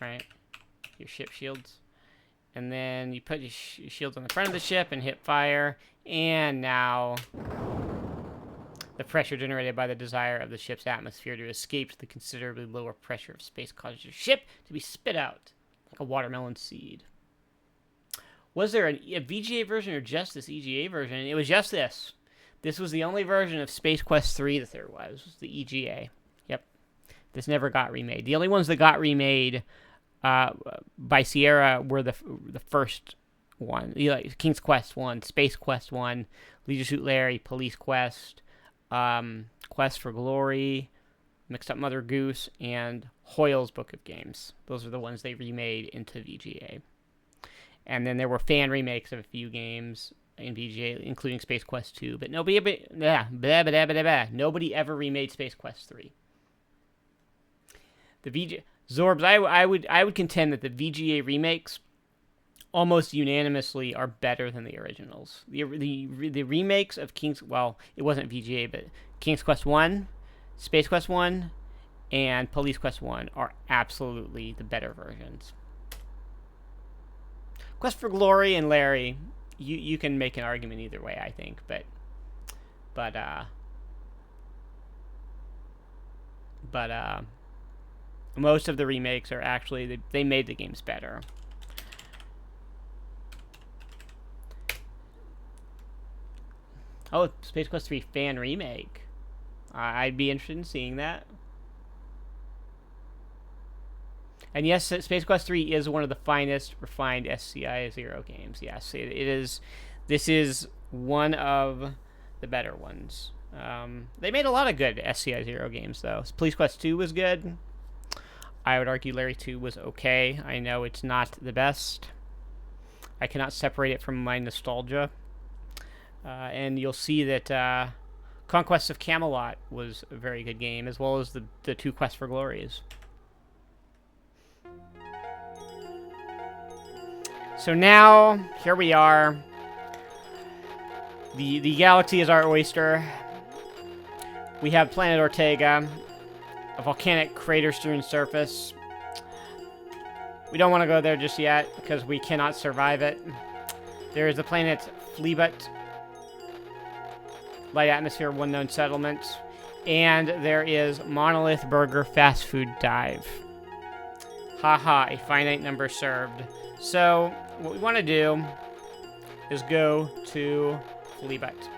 Right? Your ship shields. And then you put your shields on the front of the ship and hit fire. And now the pressure generated by the desire of the ship's atmosphere to escape to the considerably lower pressure of space causes your ship to be spit out like a watermelon seed. Was there a VGA version or just this EGA version? It was just this. This was the only version of Space Quest 3 that there was the EGA. Yep. This never got remade. The only ones that got remade by Sierra were the first one. Like King's Quest 1, Space Quest 1, Leisure Suit Larry, Police Quest, Quest for Glory, Mixed Up Mother Goose, and Hoyle's Book of Games. Those are the ones they remade into VGA. And then there were fan remakes of a few games in VGA, including Space Quest 2. But nobody ever remade Space Quest 3. The VGA Zorbs, I would contend that the VGA remakes almost unanimously are better than the originals. The remakes of King's, well, it wasn't VGA, but King's Quest 1, Space Quest 1, and Police Quest 1 are absolutely the better versions. Quest for Glory and Larry, you can make an argument either way, I think, but most of the remakes are actually, they made the games better. Oh, Space Quest 3 fan remake. I'd be interested in seeing that. And yes, Space Quest 3 is one of the finest refined SCI Zero games. Yes, it is. This is one of the better ones. They made a lot of good SCI Zero games, though. Police Quest 2 was good. I would argue Larry 2 was okay. I know it's not the best. I cannot separate it from my nostalgia. And you'll see that Conquest of Camelot was a very good game, as well as the two Quest for Glories. So now, here we are. The galaxy is our oyster. We have planet Ortega, a volcanic crater-strewn surface. We don't want to go there just yet, because we cannot survive it. There is the planet Flea-Bite, light atmosphere, one known settlement. And there is Monolith Burger Fast Food Dive. Haha, a finite number served. So, what we want to do is go to Flea-Bite.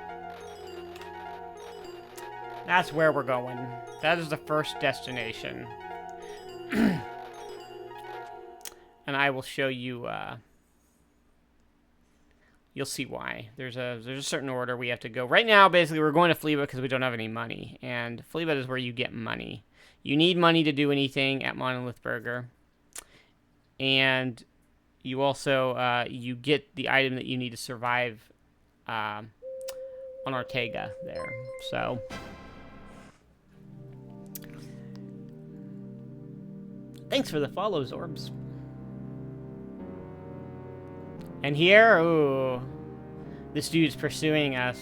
That's where we're going. That is the first destination. And I will show you, you'll see why. There's a certain order we have to go. Right now, basically, we're going to Flea-Bite because we don't have any money. And Flea-Bite is where you get money. You need money to do anything at Monolith Burger. And you also, you get the item that you need to survive on Ortega there. So, thanks for the follow, Zorbs. And here, ooh, this dude's pursuing us.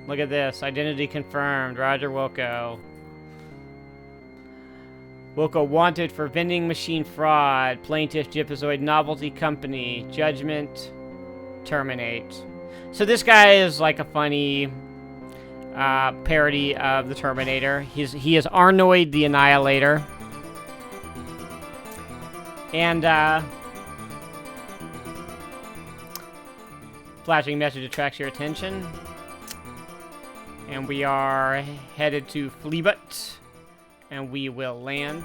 Look at this. Identity confirmed. Roger Wilco. Wilco wanted for vending machine fraud. Plaintiff Gypazoid Novelty Company. Judgment. Terminate. So this guy is like a funny parody of the Terminator. He is Arnoid the Annihilator. And flashing message attracts your attention. And we are headed to Flea-Bite. And we will land.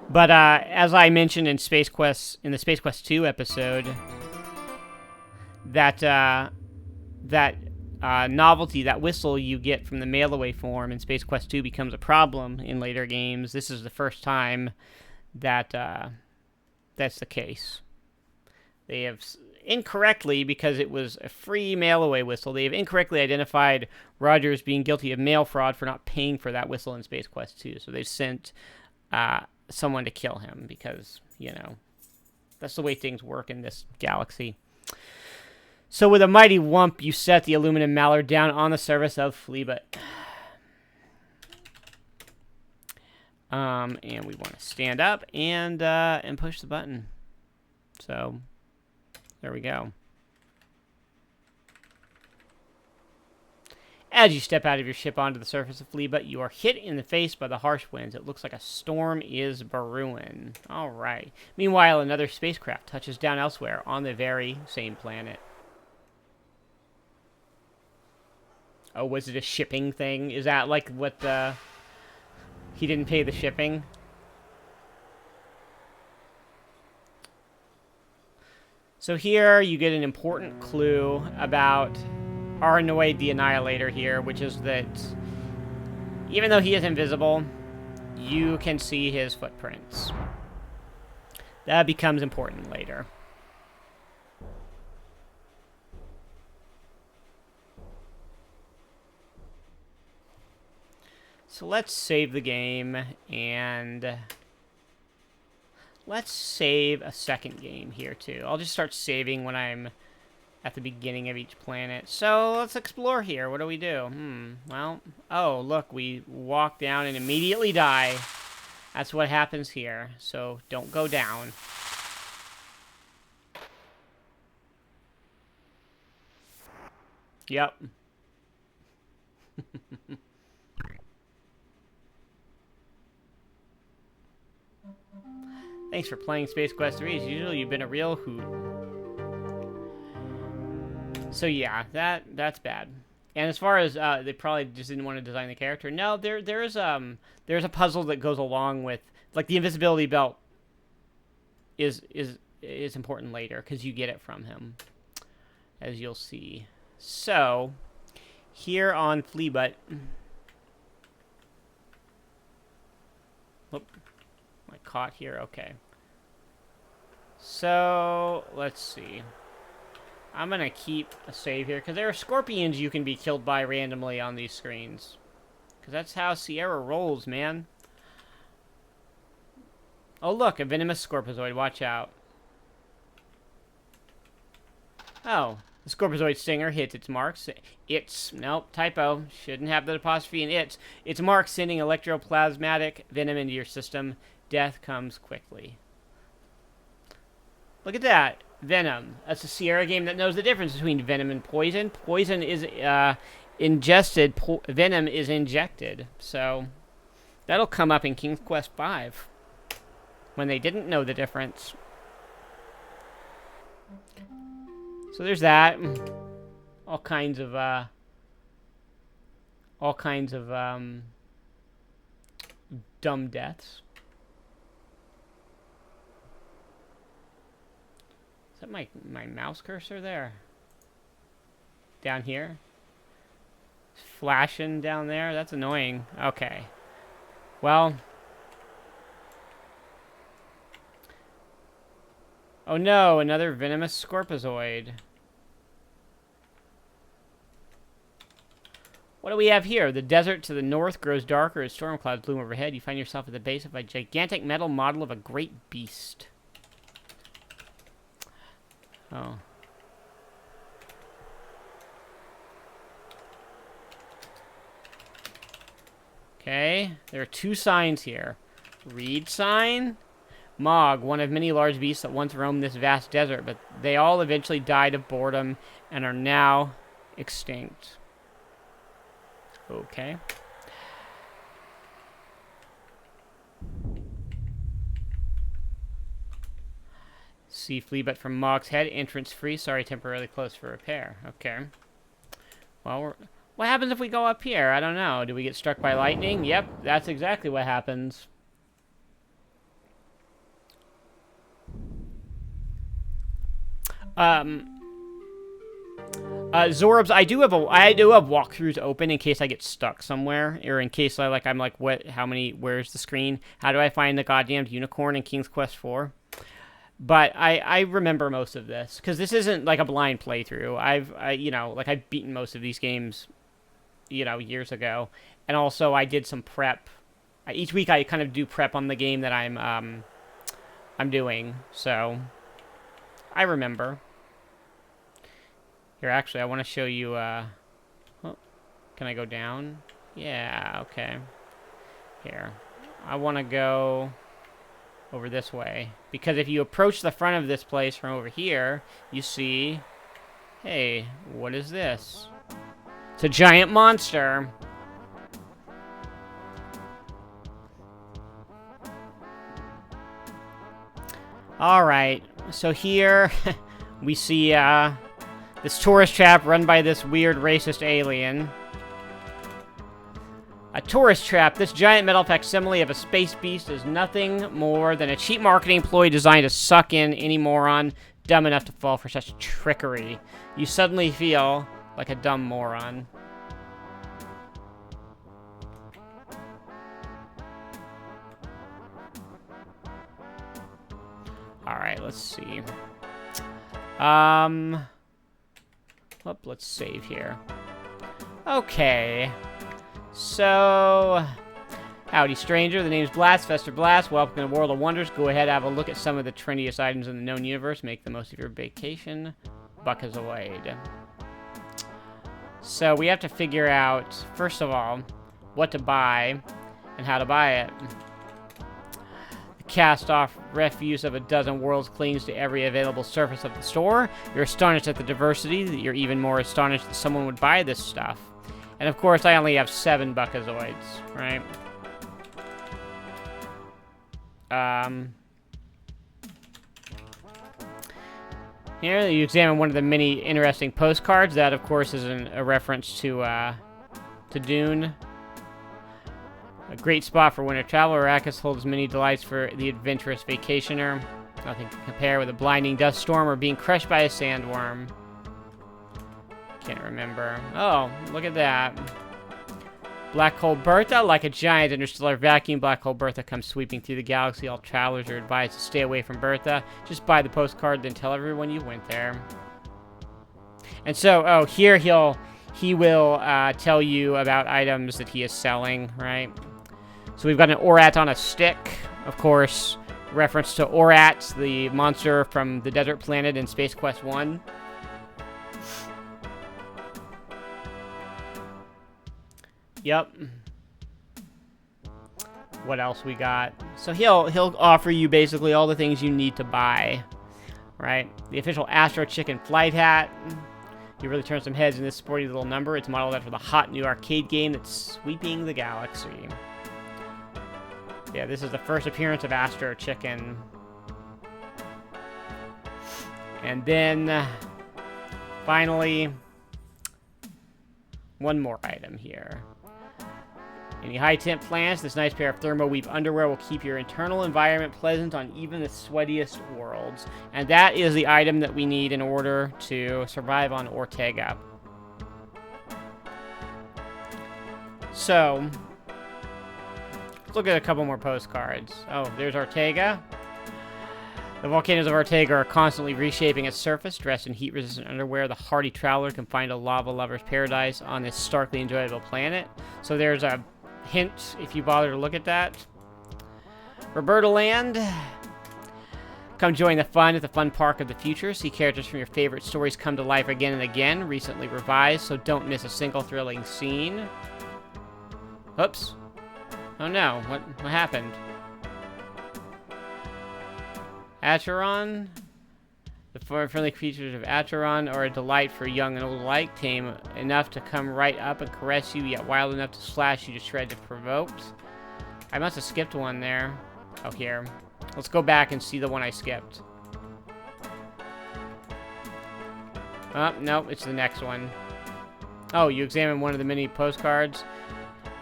But as I mentioned in Space Quest, in the Space Quest 2 episode, that novelty, that whistle you get from the mail-away form in Space Quest 2 becomes a problem in later games. This is the first time that that's the case. They have incorrectly, because it was a free mail-away whistle, they have incorrectly identified Roger as being guilty of mail fraud for not paying for that whistle in Space Quest 2. So they've sent someone to kill him because, you know, that's the way things work in this galaxy. So with a mighty whump, you set the aluminum mallard down on the surface of Flea-Bite. And we want to stand up and push the button. So there we go. As you step out of your ship onto the surface of Flea-Bite, you are hit in the face by the harsh winds. It looks like a storm is brewing. All right. Meanwhile, another spacecraft touches down elsewhere on the very same planet. Oh, was it a shipping thing? Is that like what the... He didn't pay the shipping? So here you get an important clue about Arnoid the Annihilator here, which is that even though he is invisible, you can see his footprints. That becomes important later. So let's save the game, and let's save a second game here, too. I'll just start saving when I'm at the beginning of each planet. So let's explore here. What do we do? Well, oh, look, we walk down and immediately die. That's what happens here. So don't go down. Yep. Thanks for playing Space Quest 3. As usual, you've been a real hoot. So yeah, that's bad. And as far as they probably just didn't want to design the character. No, there's a puzzle that goes along with, like, the invisibility belt is important later because you get it from him, as you'll see. So here on Flea-Bite. Whoop. Am I caught here? Okay. So let's see. I'm gonna keep a save here because there are scorpions you can be killed by randomly on these screens. Because that's how Sierra rolls, man. Oh look, a venomous scorpizoid. Watch out. Oh, the scorpizoid stinger hits its marks. Nope, typo. Shouldn't have the apostrophe in its. Its marks sending electroplasmatic venom into your system. Death comes quickly. Look at that. Venom. That's a Sierra game that knows the difference between venom and poison. Poison is ingested. Venom is injected. So that'll come up in King's Quest V when they didn't know the difference. So there's that. All kinds of dumb deaths. Is that my mouse cursor there? Down here? It's flashing down there. That's annoying. Okay. Well. Oh no, another venomous scorpizoid. What do we have here? The desert to the north grows darker as storm clouds loom overhead. You find yourself at the base of a gigantic metal model of a great beast. Oh. Okay, there are 2 signs here. Read sign. Mog, one of many large beasts that once roamed this vast desert, but they all eventually died of boredom and are now extinct. Okay. See Flea-Bite from Mog's head. Entrance free. Sorry, temporarily closed for repair. Okay. Well, what happens if we go up here? I don't know. Do we get struck by lightning? Yep, that's exactly what happens. Zorbs, I do have walkthroughs open in case I get stuck somewhere, or in case I'm like, what? How many? Where's the screen? How do I find the goddamned unicorn in King's Quest IV? But I remember most of this because this isn't like a blind playthrough. I've beaten most of these games, years ago, and also I did some prep. Each week I kind of do prep on the game that I'm doing, so I remember. Here, actually, I want to show you, oh, can I go down? Yeah, okay. Here. I want to go over this way. Because if you approach the front of this place from over here, you see, hey, what is this? It's a giant monster. Alright, so here we see, this tourist trap run by this weird racist alien. A tourist trap. This giant metal facsimile of a space beast is nothing more than a cheap marketing ploy designed to suck in any moron dumb enough to fall for such trickery. You suddenly feel like a dumb moron. Alright, let's see. Let's save here. Okay. So, howdy stranger, the name's Blastfester Blast. Welcome to the World of Wonders. Go ahead, have a look at some of the trendiest items in the known universe. Make the most of your vacation. Buckazoid. So, we have to figure out, first of all, what to buy and how to buy it. Cast-off refuse of a dozen worlds clings to every available surface of the store. You're astonished at the diversity. You're even more astonished that someone would buy this stuff. And of course, I only have 7 Buckazoids, right? Here, you examine one of the many interesting postcards. That, of course, is a reference to Dune. A great spot for winter travel. Arrakis holds many delights for the adventurous vacationer. Nothing can compare with a blinding dust storm or being crushed by a sandworm. Can't remember. Oh, look at that. Black hole Bertha, like a giant interstellar vacuum, Black hole Bertha comes sweeping through the galaxy. All travelers are advised to stay away from Bertha. Just buy the postcard, then tell everyone you went there. And so, oh, here he will tell you about items that he is selling, right? So we've got an Orat on a stick, of course, reference to Orat, the monster from the desert planet in Space Quest 1. Yep. What else we got? So he'll offer you basically all the things you need to buy, right? The official Astro Chicken flight hat. You really turn some heads in this sporty little number. It's modeled after the hot new arcade game that's sweeping the galaxy. Yeah, this is the first appearance of Astro Chicken. And then, finally, one more item here. Any high-temp plants, this nice pair of thermo-weave underwear will keep your internal environment pleasant on even the sweatiest worlds. And that is the item that we need in order to survive on Ortega. So, let's look at a couple more postcards. Oh, there's Ortega. The volcanoes of Ortega are constantly reshaping its surface. Dressed in heat-resistant underwear, the hardy traveler can find a lava lover's paradise on this starkly enjoyable planet. So there's a hint if you bother to look at that. Roberta Land. Come join the fun at the fun park of the future. See characters from your favorite stories come to life again and again. Recently revised, so don't miss a single thrilling scene. Oops. Oh no, what happened? Acheron? The friendly creatures of Acheron are a delight for young and old alike. Tame enough to come right up and caress you, yet wild enough to slash you to shreds if provoked. I must have skipped one there. Oh, here. Let's go back and see the one I skipped. Oh, no, it's the next one. Oh, you examine one of the many postcards.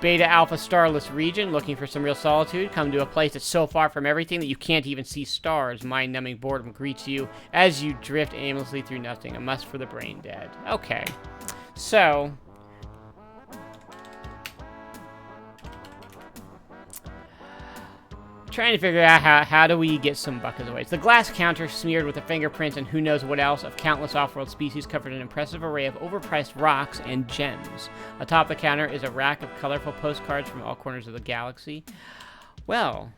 Beta Alpha Starless region, looking for some real solitude. Come to a place that's so far from everything that you can't even see stars. Mind-numbing boredom greets you as you drift aimlessly through nothing. A must for the brain dead. Okay. So, trying to figure out how do we get some buckets away. It's the glass counter smeared with the fingerprints and who knows what else of countless off-world species covered an impressive array of overpriced rocks and gems. Atop the counter is a rack of colorful postcards from all corners of the galaxy. Well,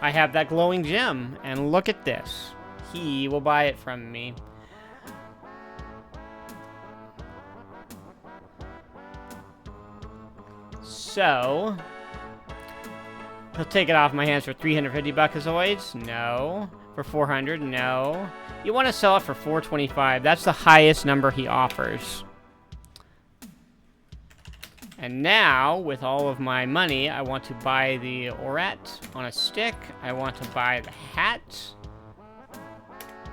I have that glowing gem, and look at this. He will buy it from me. So, he'll take it off my hands for 350 buckazoids? No. For 400? No. You want to sell it for 425. That's the highest number he offers. And now, with all of my money, I want to buy the Orat on a stick. I want to buy the hat.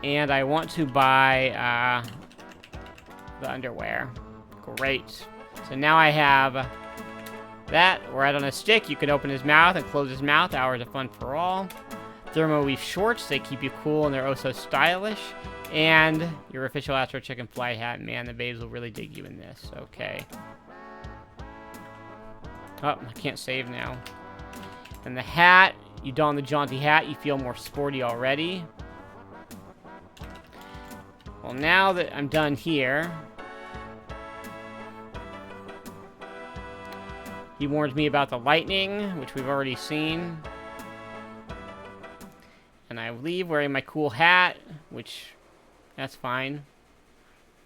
And I want to buy the underwear. Great. So now I have that. Orat on a stick. You can open his mouth and close his mouth. Hours of fun for all. Thermo-weave shorts. They keep you cool and they're oh so stylish. And your official Astro chicken flight hat. Man, the babes will really dig you in this. Okay. Oh, I can't save now. And the hat. You don the jaunty hat. You feel more sporty already. Well, now that I'm done here, he warns me about the lightning, which we've already seen. And I leave wearing my cool hat, which, that's fine.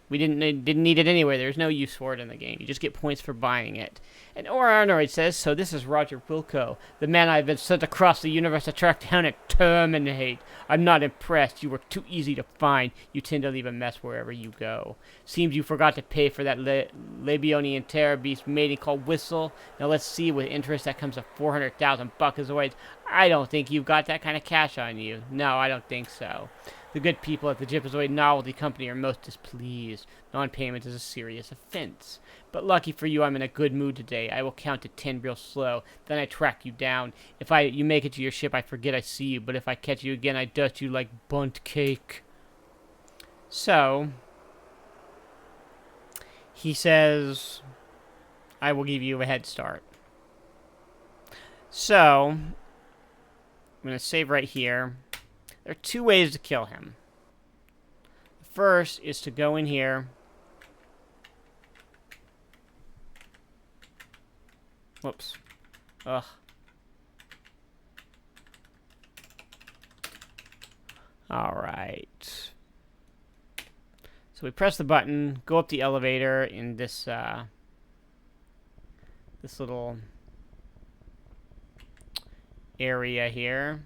We didn't need it anyway. There's no use for it in the game. You just get points for buying it. And Oranoid says, so this is Roger Wilco, the man I've been sent across the universe to track down and terminate. I'm not impressed. You were too easy to find. You tend to leave a mess wherever you go. Seems you forgot to pay for that Labionian terror beast mating called Whistle. Now let's see, with interest that comes to 400,000 buckazoids. I don't think you've got that kind of cash on you. No, I don't think so. The good people at the Gypazoid Novelty Company are most displeased. Non-payment is a serious offense. But lucky for you, I'm in a good mood today. I will count to 10 real slow. Then I track you down. If you make it to your ship, I forget I see you. But if I catch you again, I dust you like bunt cake. So, he says, I will give you a head start. So, I'm going to save right here. There are two ways to kill him. The first is to go in here. Whoops. Ugh. Alright. So we press the button, go up the elevator in this, this little area here.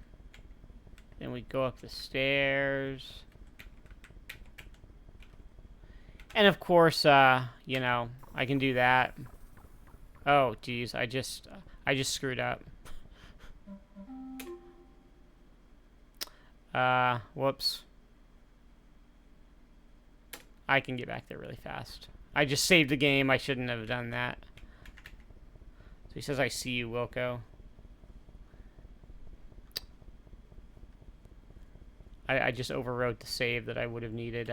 Then we go up the stairs. And of course, you know, I can do that. Oh, geez, I just screwed up. Whoops. I can get back there really fast. I just saved the game. I shouldn't have done that. So he says, I see you, Wilco. I just overwrote the save that I would have needed.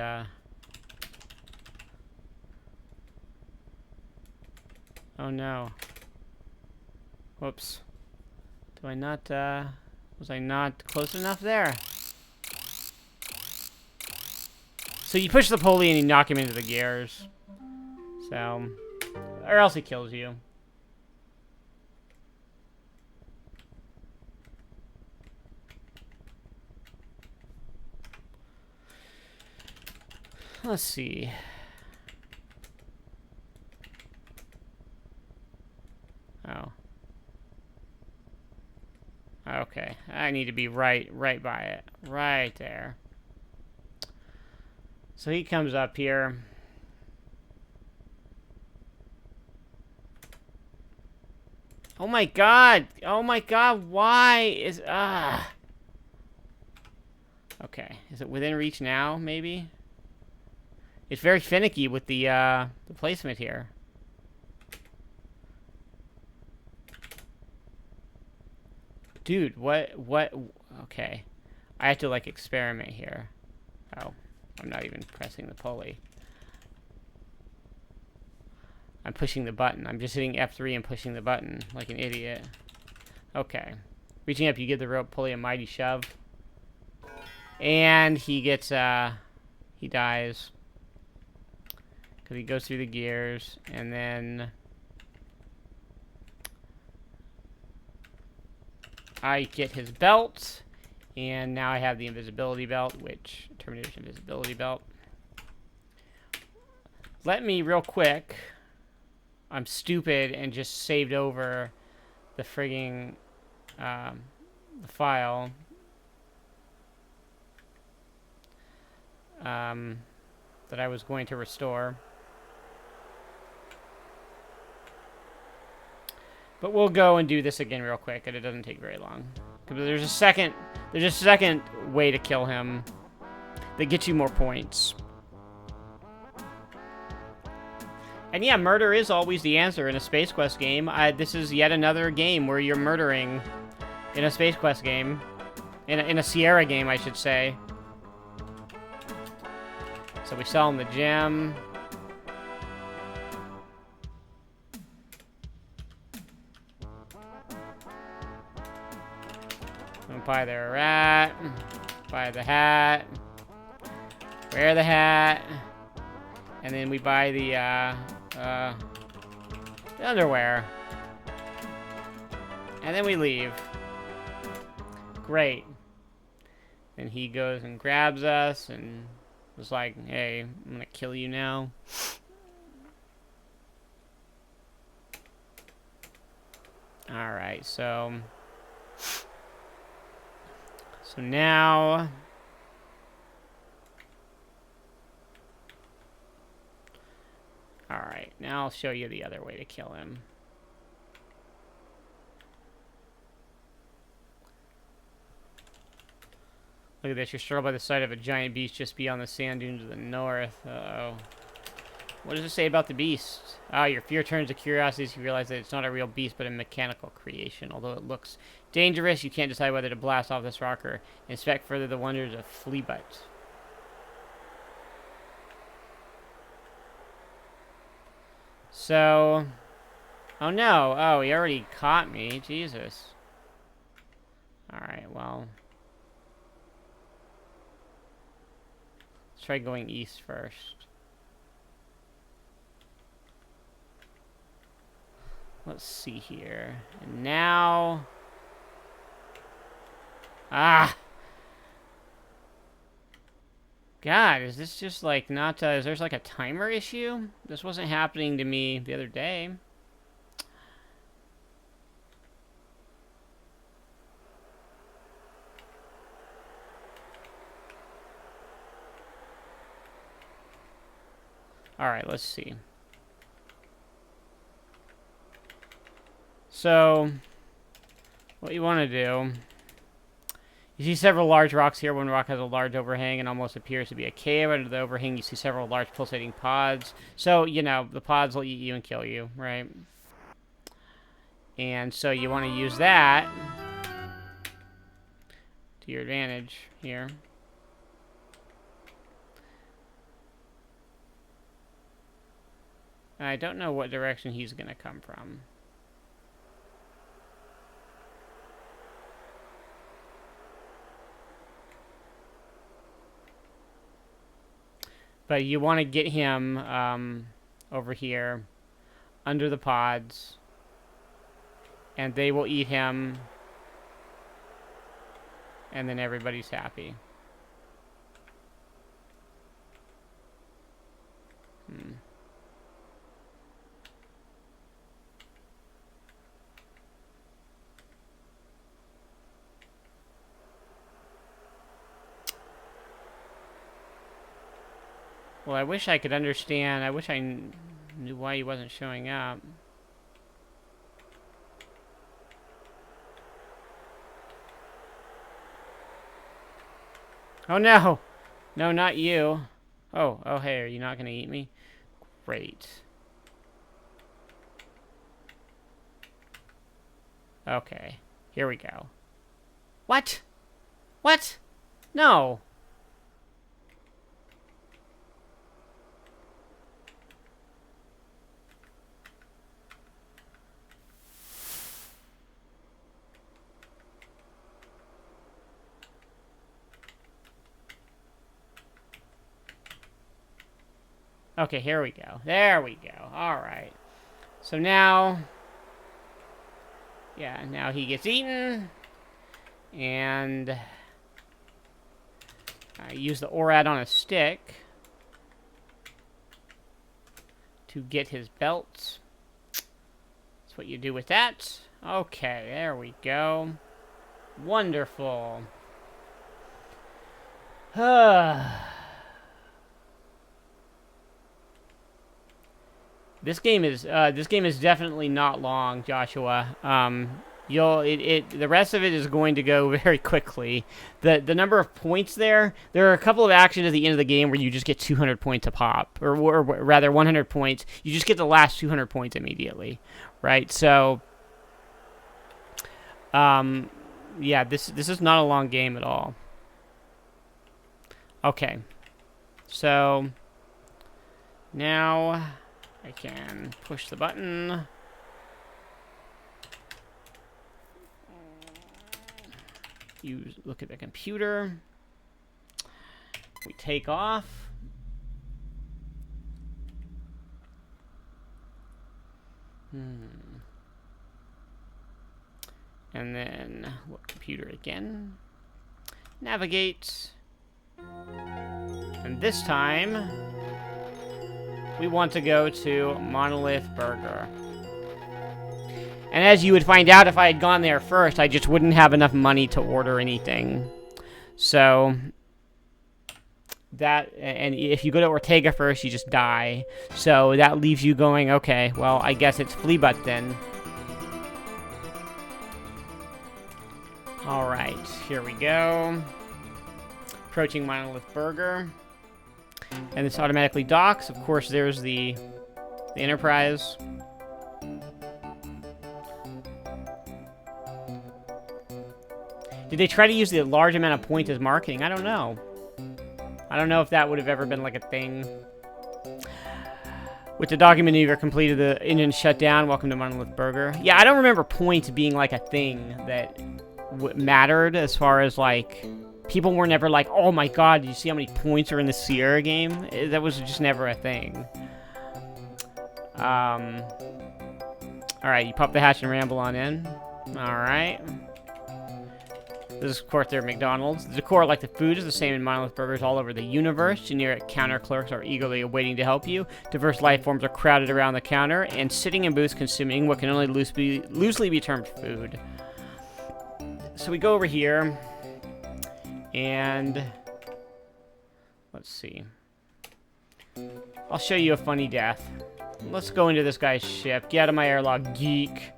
Oh no. Whoops. Do I not, was I not close enough there? So you push the pulley and you knock him into the gears. So, or else he kills you. Let's see. Oh. Okay. I need to be right by it. Right there. So he comes up here. Oh my god! Oh my god, why is... Okay. Is it within reach now, maybe? It's very finicky with the placement here. Dude, what? Okay. I have to, like, experiment here. Oh. I'm not even pressing the pulley. I'm pushing the button. I'm just hitting F3 and pushing the button like an idiot. Okay. Reaching up, you give the rope pulley a mighty shove. And he gets, he dies. Because he goes through the gears, and then I get his belt, and now I have the invisibility belt, which, Terminator's invisibility belt. Let me, real quick, I'm stupid and just saved over the frigging, the file. That I was going to restore. But we'll go and do this again real quick, and it doesn't take very long. Because there's a second way to kill him that gets you more points. And yeah, murder is always the answer in a Space Quest game. This is yet another game where you're murdering in a Space Quest game. In a Sierra game, I should say. So we sell him the gem. Buy their rat. Buy the hat. Wear the hat. And then we buy the underwear. And then we leave. Great. And he goes and grabs us and was like, hey, I'm gonna kill you now. Alright, so now alright, now I'll show you the other way to kill him. Look at this, you're struck by the sight of a giant beast just beyond the sand dunes to the north. Uh-oh. What does it say about the beast? Ah, your fear turns to curiosity as you realize that it's not a real beast, but a mechanical creation. Although it looks dangerous, you can't decide whether to blast off this rock or inspect further the wonders of Flea-Bite. So... Oh no! Oh, he already caught me. Jesus. Alright, well... Let's try going east first. Let's see here. And now... Ah! God, is this just like not... is there like a timer issue? This wasn't happening to me the other day. Alright, let's see. So, what you want to do... You see several large rocks here. One rock has a large overhang and almost appears to be a cave. Under the overhang, you see several large pulsating pods. So, you know, the pods will eat you and kill you, right? And so you want to use that to your advantage here. I don't know what direction he's gonna come from. But you want to get him over here under the pods, and they will eat him, and then everybody's happy. Well, I wish I could understand. I wish I knew why he wasn't showing up. Oh no! No, not you. Oh, hey, are you not gonna eat me? Great. Okay, here we go. What? What? No! Okay, here we go. There we go. Alright. So now... yeah, now he gets eaten. And... I use the ORAD on a stick to get his belt. That's what you do with that. Okay, there we go. Wonderful. This game is definitely not long, Joshua. The rest of it is going to go very quickly. The number of points there are a couple of actions at the end of the game where you just get 200 points a pop, or rather 100 points. You just get the last 200 points immediately, right? So, yeah, this is not a long game at all. Okay, so now I can push the button. Look at the computer. We take off. And then look, computer again. Navigate. And this time we want to go to Monolith Burger. And as you would find out if I had gone there first, I just wouldn't have enough money to order anything. So, and if you go to Ortega first, you just die. So that leaves you going, okay, well, I guess it's Flea-Bite then. Alright, here we go. Approaching Monolith Burger. And this automatically docks. Of course, there's the Enterprise. Did they try to use the large amount of points as marketing? I don't know. I don't know if that would have ever been like a thing. With the docking maneuver completed, the engine shut down. Welcome to Monolith Burger. Yeah, I don't remember points being like a thing that mattered as far as like... people were never like, oh my god, do you see how many points are in the Sierra game? That was just never a thing. Alright, you pop the hatch and ramble on in. Alright. This is, of course, their McDonald's. The decor, like the food, is the same in Monolith Burgers all over the universe. Generic counter clerks are eagerly awaiting to help you. Diverse life forms are crowded around the counter and sitting in booths consuming what can only loosely be termed food. So we go over here. And let's see. I'll show you a funny death. Let's go into this guy's ship. Get out of my airlock, geek.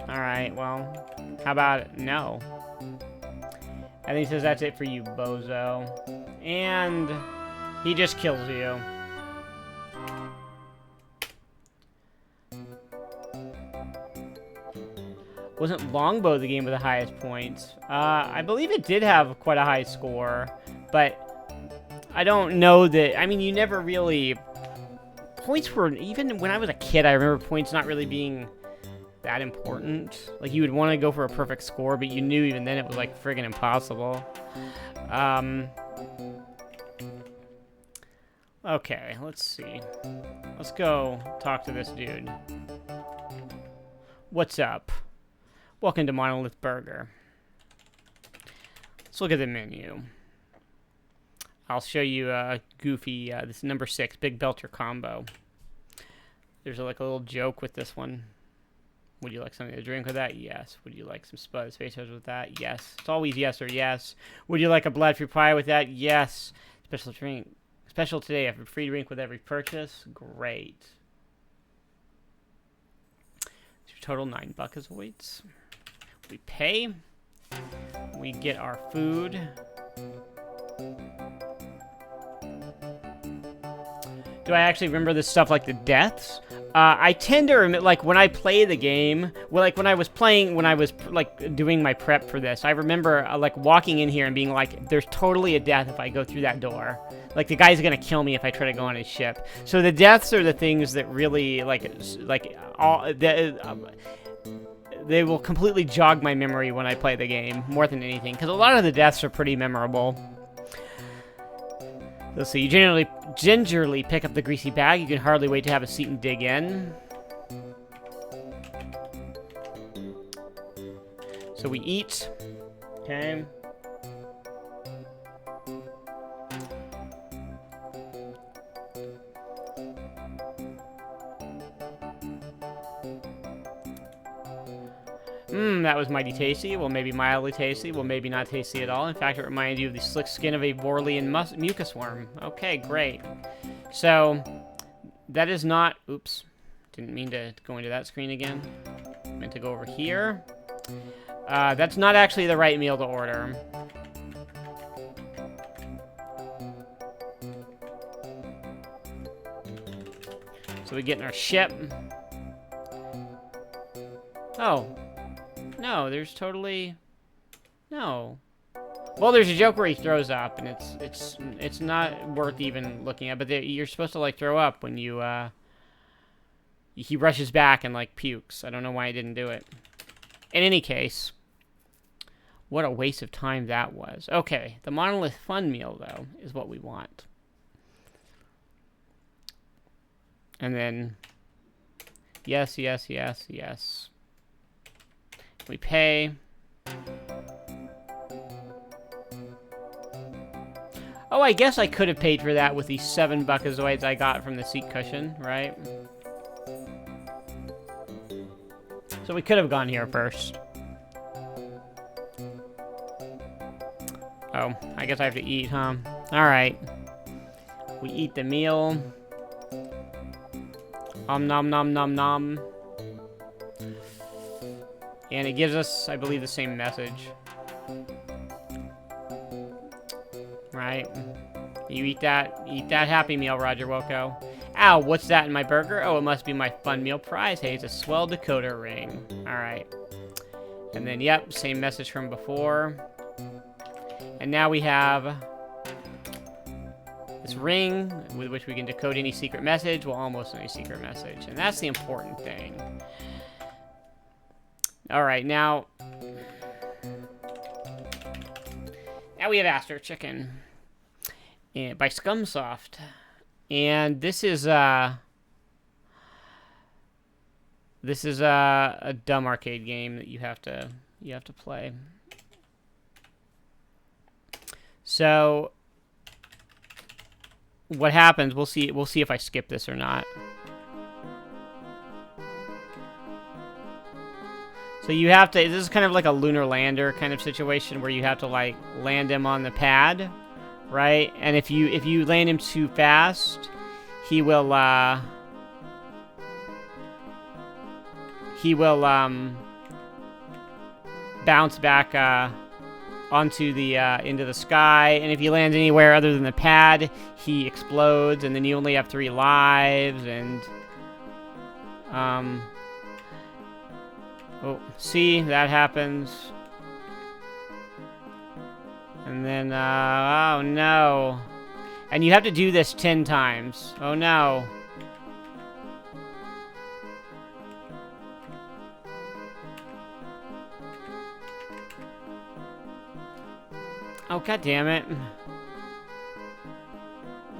Alright, well, how about it? No. And he says that's it for you, bozo. And he just kills you. Wasn't Longbow the game with the highest points? I believe it did have quite a high score, but I don't know that... I mean, you never really points were, even when I was a kid, I remember points not really being that important. Like, you would want to go for a perfect score, but you knew even then it was, like, friggin' impossible. Okay, let's see. Let's go talk to this dude. What's up? Welcome to Monolith Burger. Let's look at the menu. I'll show you Goofy, this number 6, Big Belcher combo. There's like a little joke with this one. Would you like something to drink with that? Yes. Would you like some space toast with that? Yes. It's always yes or yes. Would you like a blood-free pie with that? Yes. Special drink. Special today, a free drink with every purchase. Great. Your total $9 awaits. We pay. We get our food. Do I actually remember this stuff like the deaths? I tend to remember, like, when I play the game, well, like, when I was, like, doing my prep for this, I remember, like, walking in here and being like, there's totally a death if I go through that door. Like, the guy's gonna kill me if I try to go on his ship. So the deaths are the things that really, they will completely jog my memory when I play the game, more than anything, because a lot of the deaths are pretty memorable. Let's see, you gingerly pick up the greasy bag. You can hardly wait to have a seat and dig in. So we eat. Okay. That was mighty tasty. Well, maybe mildly tasty. Well, maybe not tasty at all. In fact, it reminded you of the slick skin of a Borlean mucus worm. Okay, great. So, that is not... Oops. Didn't mean to go into that screen again. Meant to go over here. That's not actually the right meal to order. So we get in our ship. Oh. No, there's totally... No. Well, there's a joke where he throws up, and it's not worth even looking at, but you're supposed to, like, throw up when you, he rushes back and, like, pukes. I don't know why he didn't do it. In any case, what a waste of time that was. Okay, the Monolith Fun Meal, though, is what we want. And then, yes, yes, yes, yes. We pay. Oh, I guess I could have paid for that with the $7 I got from the seat cushion, right? So we could have gone here first. Oh, I guess I have to eat, huh? Alright. We eat the meal. Nom nom nom nom. And it gives us, I believe, the same message. Right? You eat that Happy Meal, Roger Wilco. Ow, what's that in my burger? Oh, it must be my Fun Meal prize. Hey, it's a swell decoder ring. Alright. And then, yep, same message from before. And now we have this ring with which we can decode any secret message. Well, almost any secret message. And that's the important thing. Alright, now we have Astro Chicken by Scumsoft. And this is a dumb arcade game that you have to play. So what happens, we'll see if I skip this or not. So you have to, this is kind of like a lunar lander kind of situation where you have to, like, land him on the pad, right? And if you land him too fast, he will bounce back onto the into the sky, and if you land anywhere other than the pad, he explodes, and then you only have 3 lives, and oh, see, that happens. And then, oh no. And you have to do this 10 times. Oh no. Oh, god damn it.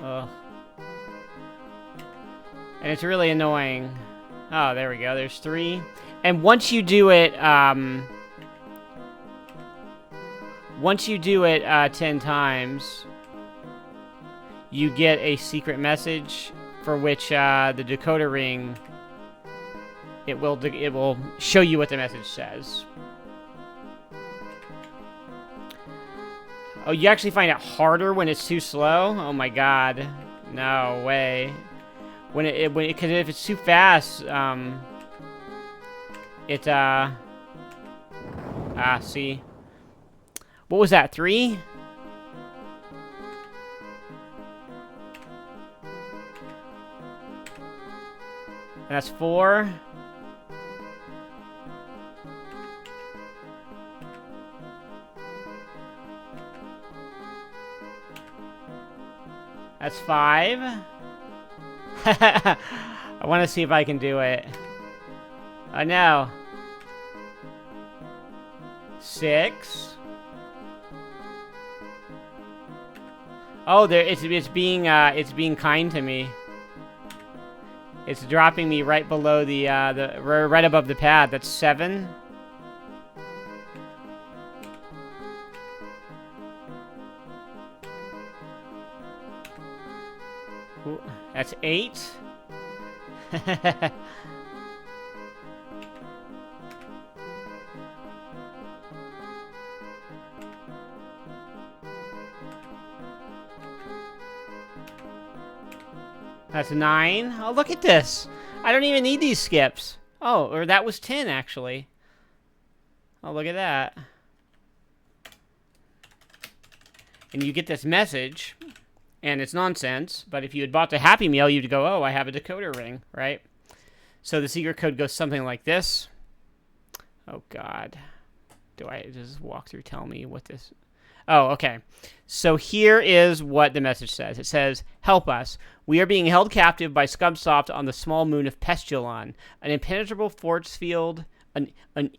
Ugh. And it's really annoying. Oh, there we go. There's 3. And once you do it, 10 times, you get a secret message for which the decoder ring, it will show you what the message says. Oh, you actually find it harder when it's too slow? Oh my god. No way. Because if it's too fast, see. What was that, 3? And that's 4. That's 5. I want to see if I can do it. Oh no. 6. Oh, it's being kind to me. It's dropping me right below the right above the pad. That's 7. Ooh, that's 8. That's 9. Oh, look at this. I don't even need these skips. Oh, or that was 10, actually. Oh, look at that. And you get this message, and it's nonsense, but if you had bought the Happy Meal, you'd go, oh, I have a decoder ring, right? So the secret code goes something like this. Oh, God. Does this walkthrough tell me what this... Oh, okay. So here is what the message says. It says, help us. We are being held captive by Scumsoft on the small moon of Pestulon. An impenetrable force field... An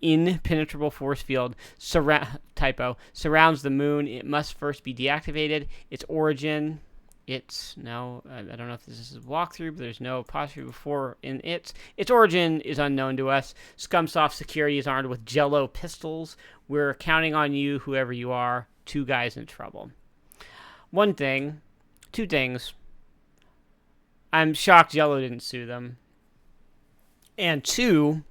impenetrable force field surrounds the moon. It must first be deactivated. Its origin... I don't know if this is a walkthrough, but there's no apostrophe before in it. Its origin is unknown to us. Scumsoft security is armed with Jello pistols. We're counting on you, whoever you are. 2 guys in trouble. 2 things. I'm shocked Jello didn't sue them. And 2,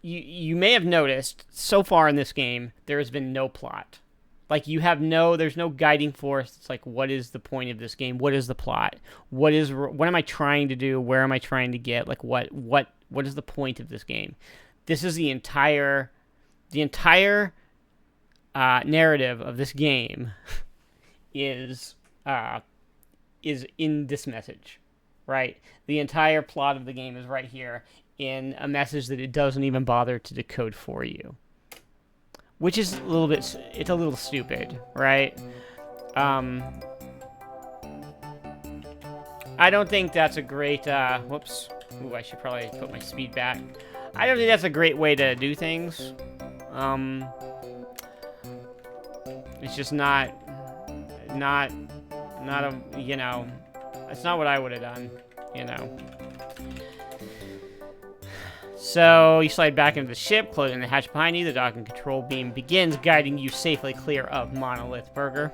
you may have noticed, so far in this game, there has been no plot. Like, there's no guiding force. It's like, what is the point of this game? What is the plot? What am I trying to do? Where am I trying to get? Like, what is the point of this game? This is the entire narrative of this game is in this message, right? The entire plot of the game is right here in a message that it doesn't even bother to decode for you. Which is it's a little stupid, right? I don't think that's a great, whoops. Ooh, I should probably put my speed back. I don't think that's a great way to do things. It's just not a, it's not what I would have done, So, you slide back into the ship, closing the hatch behind you. The docking control beam begins, guiding you safely clear of Monolith Burger.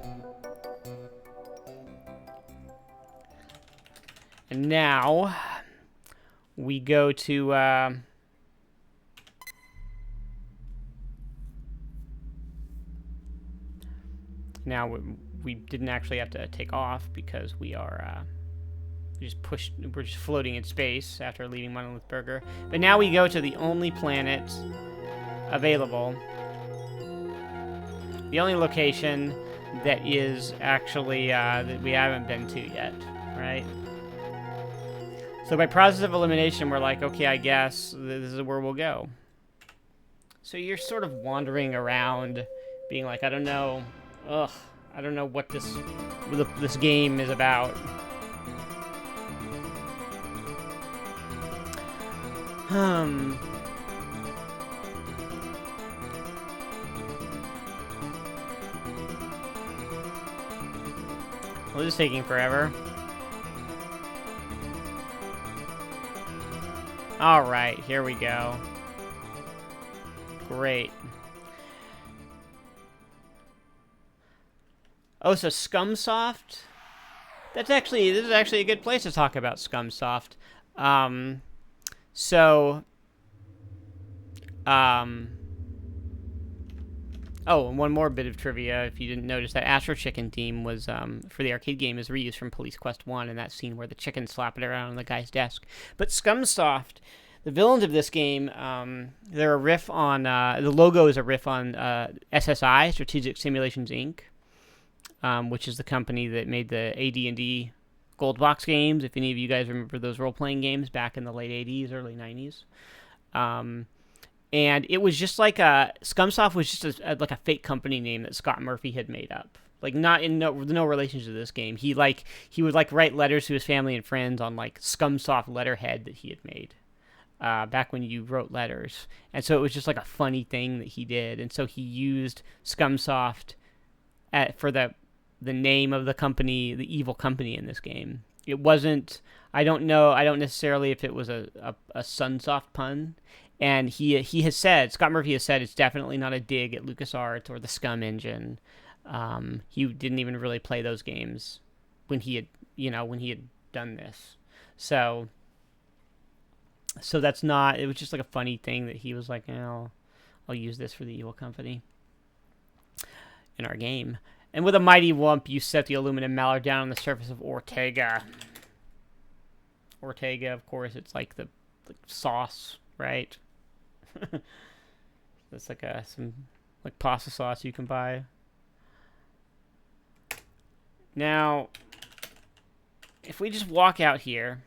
And now, we go to, now, we didn't actually have to take off because we are, we're just floating in space after leaving Monolith Burger. But now we go to the only planet available. The only location that is actually, that we haven't been to yet, right? So by process of elimination, we're like, okay, I guess this is where we'll go. So you're sort of wandering around, being like, I don't know, I don't know what this game is about. Well, this is taking forever. Alright, here we go. Great. Oh, so Scumsoft? This is actually a good place to talk about Scumsoft. Oh, and one more bit of trivia, if you didn't notice, that Astro Chicken theme was, for the arcade game, is reused from Police Quest 1, and that scene where the chicken slap it around on the guy's desk. But Scumsoft, the villains of this game, they're a riff on, the logo is a riff on SSI, Strategic Simulations, Inc., which is the company that made the AD&D Gold Box games, if any of you guys remember those role-playing games back in the late 80s, early 90s. And it was just like Scumsoft was just like a fake company name that Scott Murphy had made up. Like no relation to this game. He would like write letters to his family and friends on like Scumsoft letterhead that he had made back when you wrote letters. And so it was just like a funny thing that he did. And so he used Scumsoft for the name of the company, the evil company in this game. It wasn't. I don't necessarily if it was a Sunsoft pun. And he has said, Scott Murphy has said, it's definitely not a dig at LucasArts or the Scum engine. He didn't even really play those games when he had done this. So that's not. It was just like a funny thing that he was like, I'll use this for the evil company in our game. And with a mighty wump, you set the aluminum mallard down on the surface of Ortega. Ortega, of course, it's like the sauce, right? That's like some like pasta sauce you can buy. Now, if we just walk out here,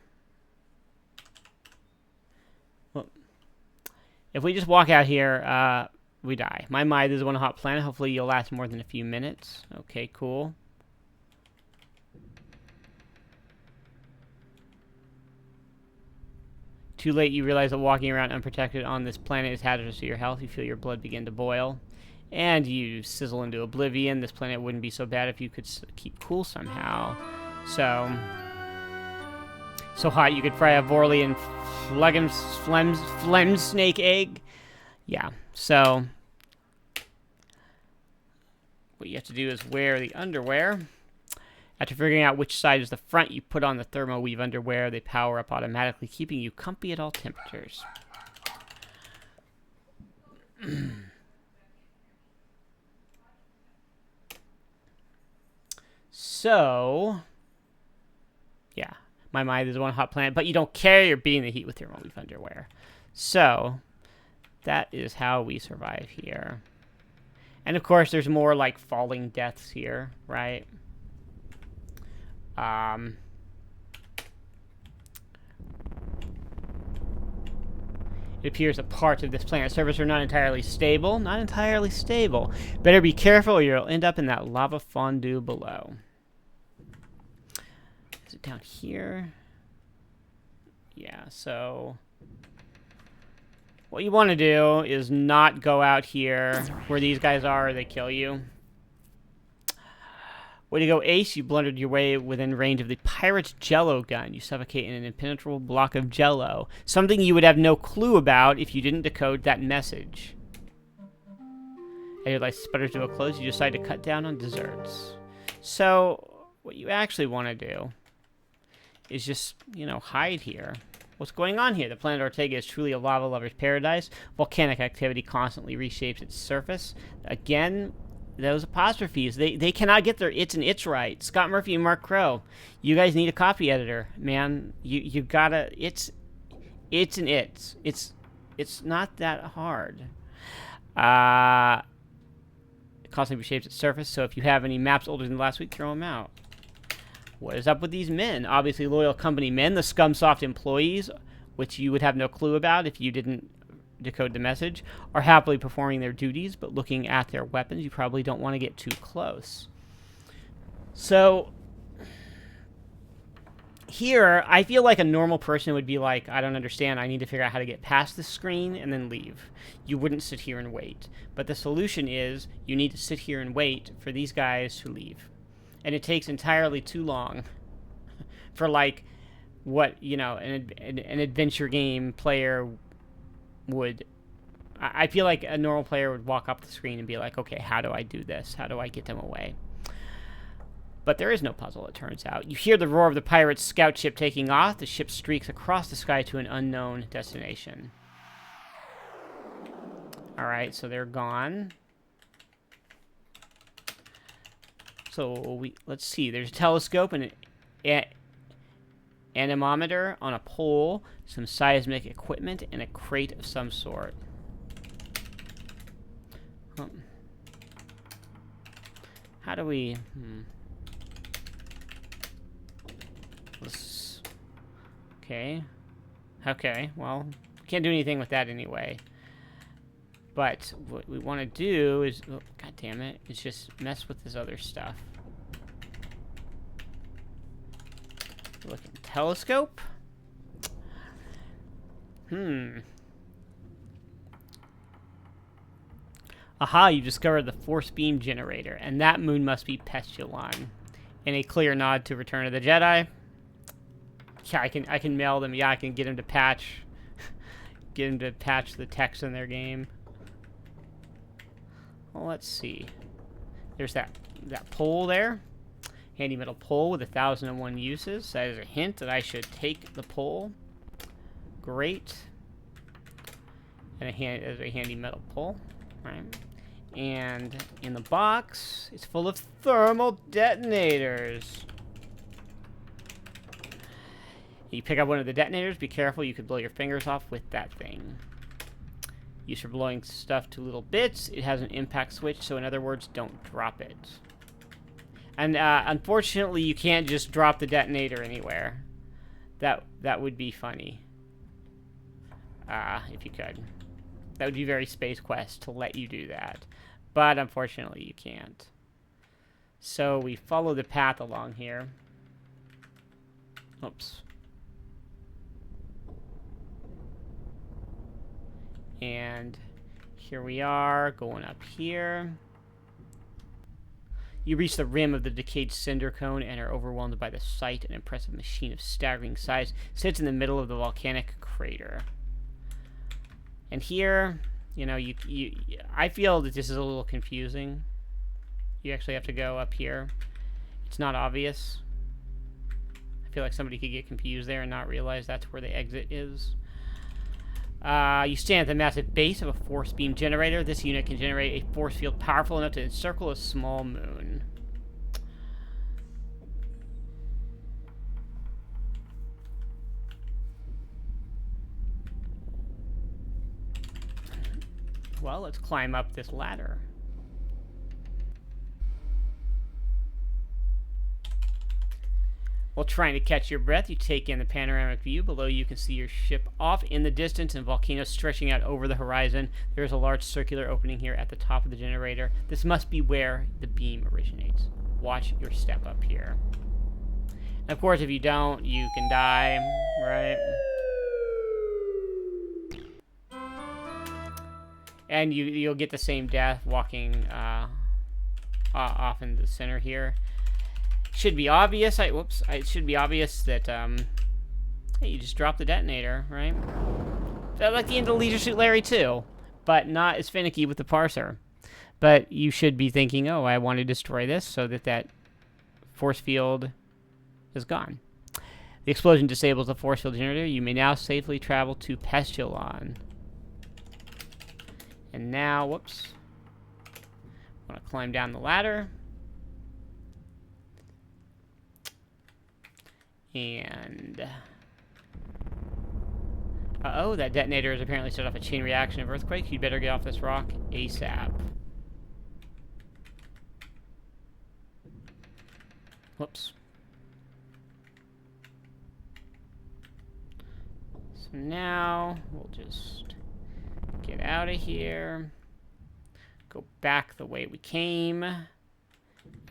we die. My, this is one hot planet. Hopefully you'll last more than a few minutes. Okay, cool. Too late, you realize that walking around unprotected on this planet is hazardous to your health. You feel your blood begin to boil. And you sizzle into oblivion. This planet wouldn't be so bad if you could keep cool somehow. So hot you could fry a Vorlian phlegm snake egg. Yeah, so what you have to do is wear the underwear. After figuring out which side is the front, you put on the thermo-weave underwear. They power up automatically, keeping you comfy at all temperatures. So, yeah. My mind is one hot planet, but you don't care. You're beating the heat with thermo-weave underwear. So, that is how we survive here. And, of course, there's more, like, falling deaths here, right? It appears that parts of this planet's surface are not entirely stable. Not entirely stable. Better be careful or you'll end up in that lava fondue below. Is it down here? Yeah, so what you want to do is not go out here where these guys are or they kill you. Way to go, Ace. You blundered your way within range of the Pirate's Jello gun. You suffocate in an impenetrable block of Jello. Something you would have no clue about if you didn't decode that message. As your light sputters to a close, you decide to cut down on desserts. So, what you actually want to do is just, hide here. What's going on here? The planet Ortega is truly a lava lover's paradise. Volcanic activity constantly reshapes its surface. Again, those apostrophes, they cannot get their its and its right. Scott Murphy and Mark Crow, you guys need a copy editor, man. You gotta, it's and it's not that hard. It constantly reshapes its surface, so if you have any maps older than last week, throw them out. What is up with these men? Obviously loyal company men, the Scumsoft employees, which you would have no clue about if you didn't decode the message, are happily performing their duties, but looking at their weapons, you probably don't want to get too close. So, here, I feel like a normal person would be like, I don't understand, I need to figure out how to get past this screen and then leave. You wouldn't sit here and wait. But the solution is, you need to sit here and wait for these guys to leave. And it takes entirely too long for, like, what, you know, an adventure game player would... I feel like a normal player would walk up the screen and be like, okay, how do I do this? How do I get them away? But there is no puzzle, it turns out. You hear the roar of the pirate's scout ship taking off. The ship streaks across the sky to an unknown destination. Alright, so they're gone. So let's see. There's a telescope and an anemometer on a pole, some seismic equipment, and a crate of some sort. How do we... Okay. Okay, well, can't do anything with that anyway. But what we want to do is... Oh, God damn it. Is just mess with this other stuff. Look at the telescope. Aha, you discovered the force beam generator, and that moon must be Pestulon. In a clear nod to Return of the Jedi. Yeah, I can mail them. Yeah, I can get them to patch the text in their game. Well, let's see. There's that pole there. Handy metal pole with 1,001 uses. That is a hint that I should take the pole. Great. And a handy metal pole. Right. And in the box, it's full of thermal detonators. You pick up one of the detonators. Be careful, you could blow your fingers off with that thing. Used for blowing stuff to little bits. It has an impact switch, so in other words, don't drop it. And unfortunately, you can't just drop the detonator anywhere. That would be funny. If you could. That would be very Space Quest to let you do that. But unfortunately, you can't. So we follow the path along here. Oops. And here we are, going up here. You reach the rim of the decayed cinder cone and are overwhelmed by the sight. An impressive machine of staggering size sits in the middle of the volcanic crater. And here, you know, I feel that this is a little confusing. You actually have to go up here. It's not obvious. I feel like somebody could get confused there and not realize that's where the exit is. You stand at the massive base of a force beam generator. This unit can generate a force field powerful enough to encircle a small moon. Well, let's climb up this ladder. While trying to catch your breath, you take in the panoramic view. Below you can see your ship off in the distance and volcanoes stretching out over the horizon. There is a large circular opening here at the top of the generator. This must be where the beam originates. Watch your step up here. And of course, if you don't, you can die, right? And you'll get the same death walking off in the center here. Should be obvious. It should be obvious that hey, you just drop the detonator, right? That's like the end of Leisure Suit Larry 2, but not as finicky with the parser. But you should be thinking, oh, I want to destroy this so that force field is gone. The explosion disables the force field generator. You may now safely travel to Pestulon. And now, whoops. I want to climb down the ladder. And... uh-oh, that detonator has apparently set off a chain reaction of earthquake. You'd better get off this rock ASAP. Whoops. So now, we'll just get out of here. Go back the way we came.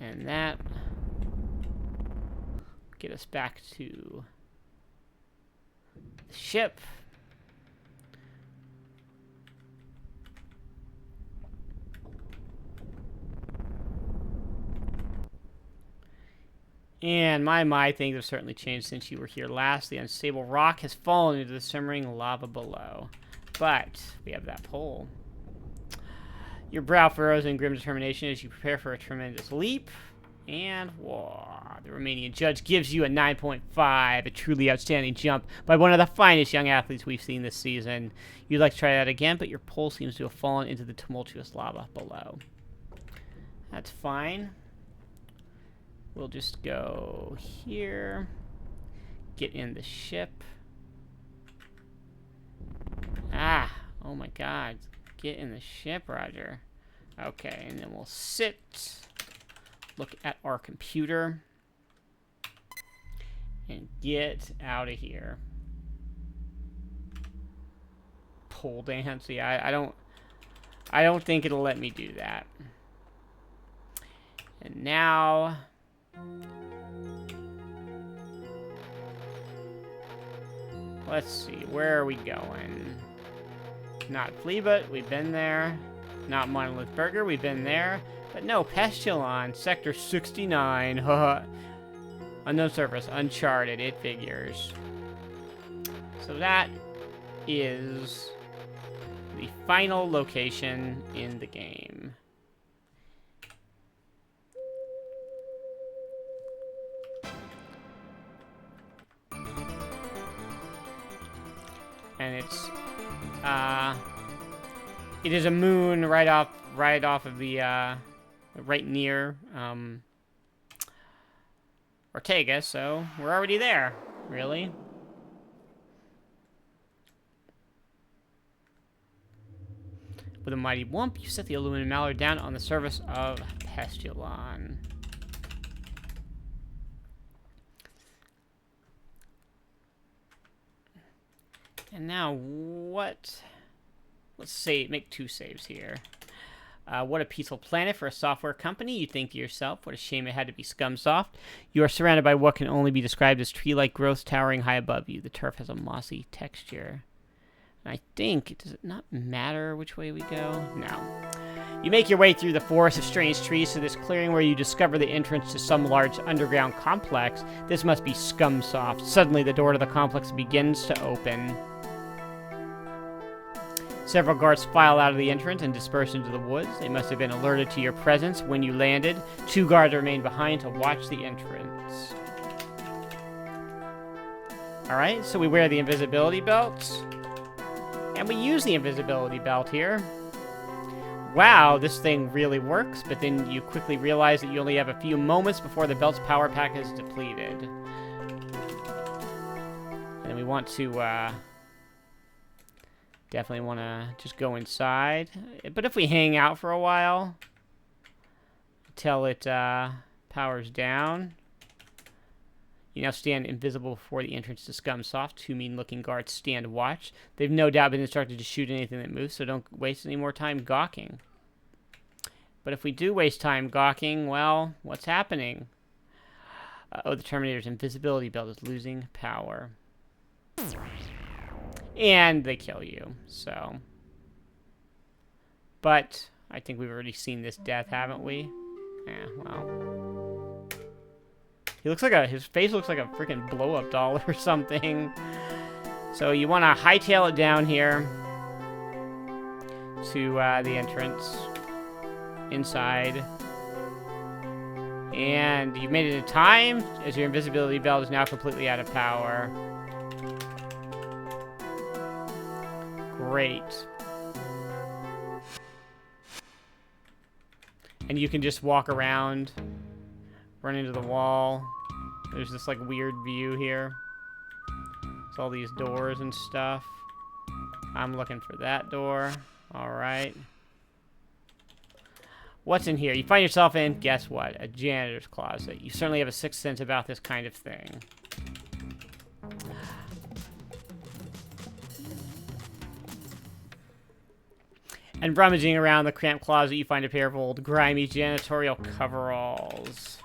And that... get us back to the ship. And my, things have certainly changed since you were here last. The unstable rock has fallen into the simmering lava below. But we have that pole. Your brow furrows in grim determination as you prepare for a tremendous leap. And, whoa, the Romanian judge gives you a 9.5, a truly outstanding jump by one of the finest young athletes we've seen this season. You'd like to try that again, but your pole seems to have fallen into the tumultuous lava below. That's fine. We'll just go here, get in the ship. Ah, oh my god, get in the ship, Roger. Okay, and then we'll sit, look at our computer, and get out of here. Pole dance, yeah, I don't think it'll let me do that. And now... let's see, where are we going? Not Flea-Bite, we've been there. Not Monolith Burger, we've been there. But no, Pestulon, Sector 69. Unknown surface, uncharted, it figures. So that is the final location in the game. And it's, it is a moon right off of the, right near, Ortega, so we're already there, really. With a mighty whoomp, you set the aluminum mallard down on the surface of Pestulon. And now, what? Let's say, make 2 saves here. What a peaceful planet for a software company. You think to yourself, what a shame it had to be Scumsoft. You are surrounded by what can only be described as tree-like growths towering high above you. The turf has a mossy texture. And I think, does it not matter which way we go? No. You make your way through the forest of strange trees to this clearing where you discover the entrance to some large underground complex. This must be Scumsoft. Suddenly, the door to the complex begins to open. Several guards file out of the entrance and disperse into the woods. They must have been alerted to your presence when you landed. 2 guards remain behind to watch the entrance. Alright, so we wear the invisibility belt. And we use the invisibility belt here. Wow, this thing really works, but then you quickly realize that you only have a few moments before the belt's power pack is depleted. And we want to, definitely want to just go inside. But if we hang out for a while, until it powers down, you now stand invisible before the entrance to Scumsoft. 2 mean-looking guards stand watch. They've no doubt been instructed to shoot anything that moves, so don't waste any more time gawking. But if we do waste time gawking, well, what's happening? Oh, the Terminator's invisibility belt is losing power. And they kill you, so. But I think we've already seen this death, haven't we? Yeah, well. He looks like his face looks like a freaking blow-up doll or something. So you want to hightail it down here to the entrance inside. And you've made it in time, as your invisibility belt is now completely out of power. Great. And you can just walk around, run into the wall. There's this like weird view here. It's all these doors and stuff. I'm looking for that door. Alright. What's in here? You find yourself in, guess what? A janitor's closet. You certainly have a sixth sense about this kind of thing. And rummaging around the cramped closet, you find a pair of old, grimy janitorial coveralls.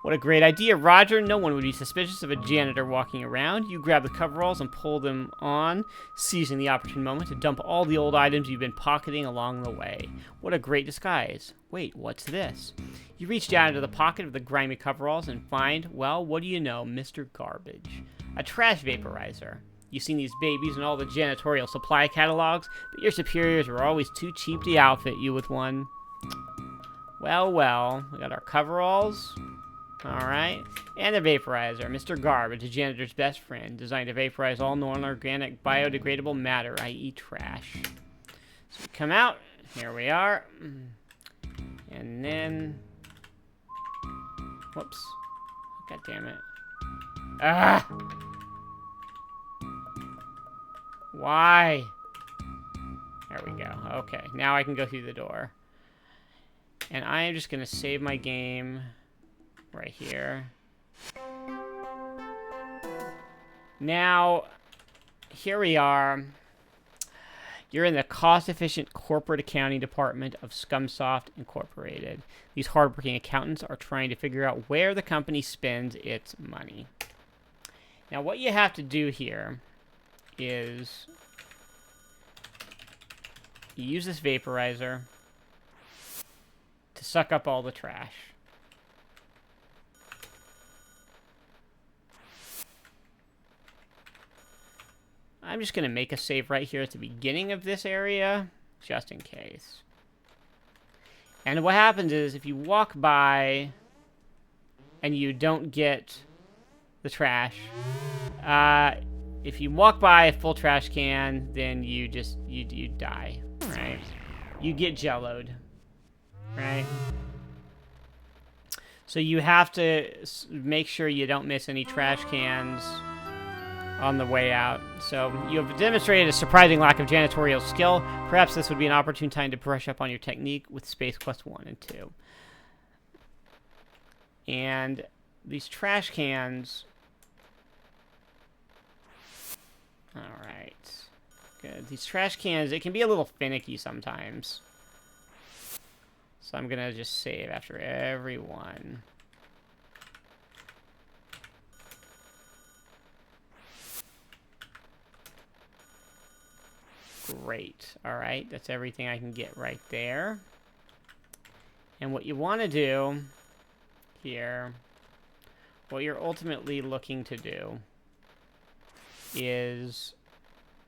What a great idea, Roger. No one would be suspicious of a janitor walking around. You grab the coveralls and pull them on, seizing the opportune moment to dump all the old items you've been pocketing along the way. What a great disguise. Wait, what's this? You reach down into the pocket of the grimy coveralls and find, well, what do you know, Mr. Garbage. A trash vaporizer. You've seen these babies in all the janitorial supply catalogs, but your superiors were always too cheap to outfit you with one. Well, well, we got our coveralls. Alright. And the vaporizer. Mr. Garbage, a janitor's best friend, designed to vaporize all non-organic biodegradable matter, i.e. trash. So we come out. Here we are. And then... Whoops. God damn it. Ah! Why? There we go. Okay, now I can go through the door. And I am just going to save my game right here. Now, here we are. You're in the cost-efficient corporate accounting department of Scumsoft Incorporated. These hardworking accountants are trying to figure out where the company spends its money. Now, what you have to do here is you use this vaporizer to suck up all the trash. I'm just going to make a save right here at the beginning of this area, just in case. And what happens is, if you walk by and you don't get the trash, if you walk by a full trash can, then you die, right? You get jelloed, right? So you have to make sure you don't miss any trash cans on the way out. So you have demonstrated a surprising lack of janitorial skill. Perhaps this would be an opportune time to brush up on your technique with Space Quest 1 and 2. And these trash cans... Alright. Good. These trash cans, it can be a little finicky sometimes. So I'm going to just save after every one. Great. Alright, that's everything I can get right there. And what you want to do here, what you're ultimately looking to do is,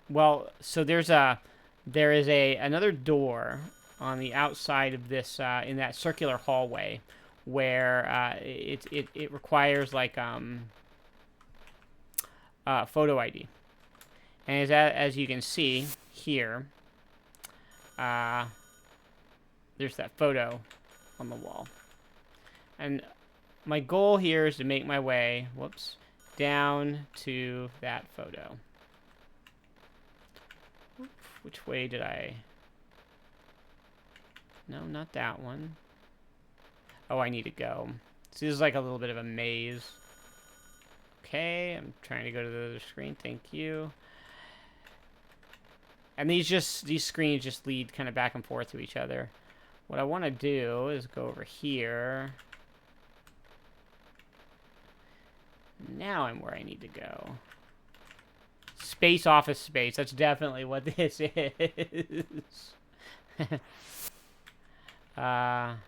well, so there is another door on the outside of this, in that circular hallway, where it requires like photo ID. And as you can see here, there's that photo on the wall. And my goal here is to make my way, whoops, down to that photo. Which way did I... No, not that one. Oh, I need to go. So this is like a little bit of a maze. Okay, I'm trying to go to the other screen. Thank you. And these screens just lead kind of back and forth to each other. What I want to do is go over here. Now I'm where I need to go. Space, office, space. That's definitely what this is. So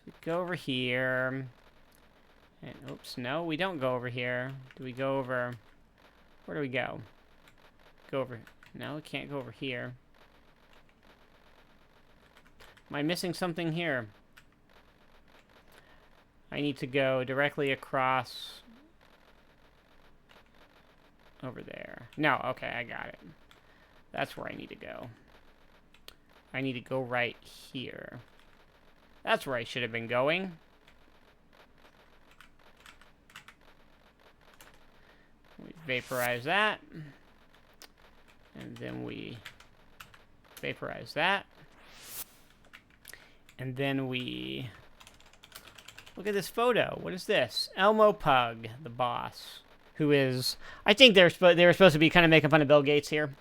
we go over here. And, oops, no, we don't go over here. Do we go over... Where do we go? Go over... No, we can't go over here. Am I missing something here? I need to go directly across... over there. No, okay, I got it. That's where I need to go. I need to go right here. That's where I should have been going. We vaporize that. And then we vaporize that. And then we Look at this photo. What is this? Elmo Pug, the boss, who is... I think they were supposed to be kind of making fun of Bill Gates here.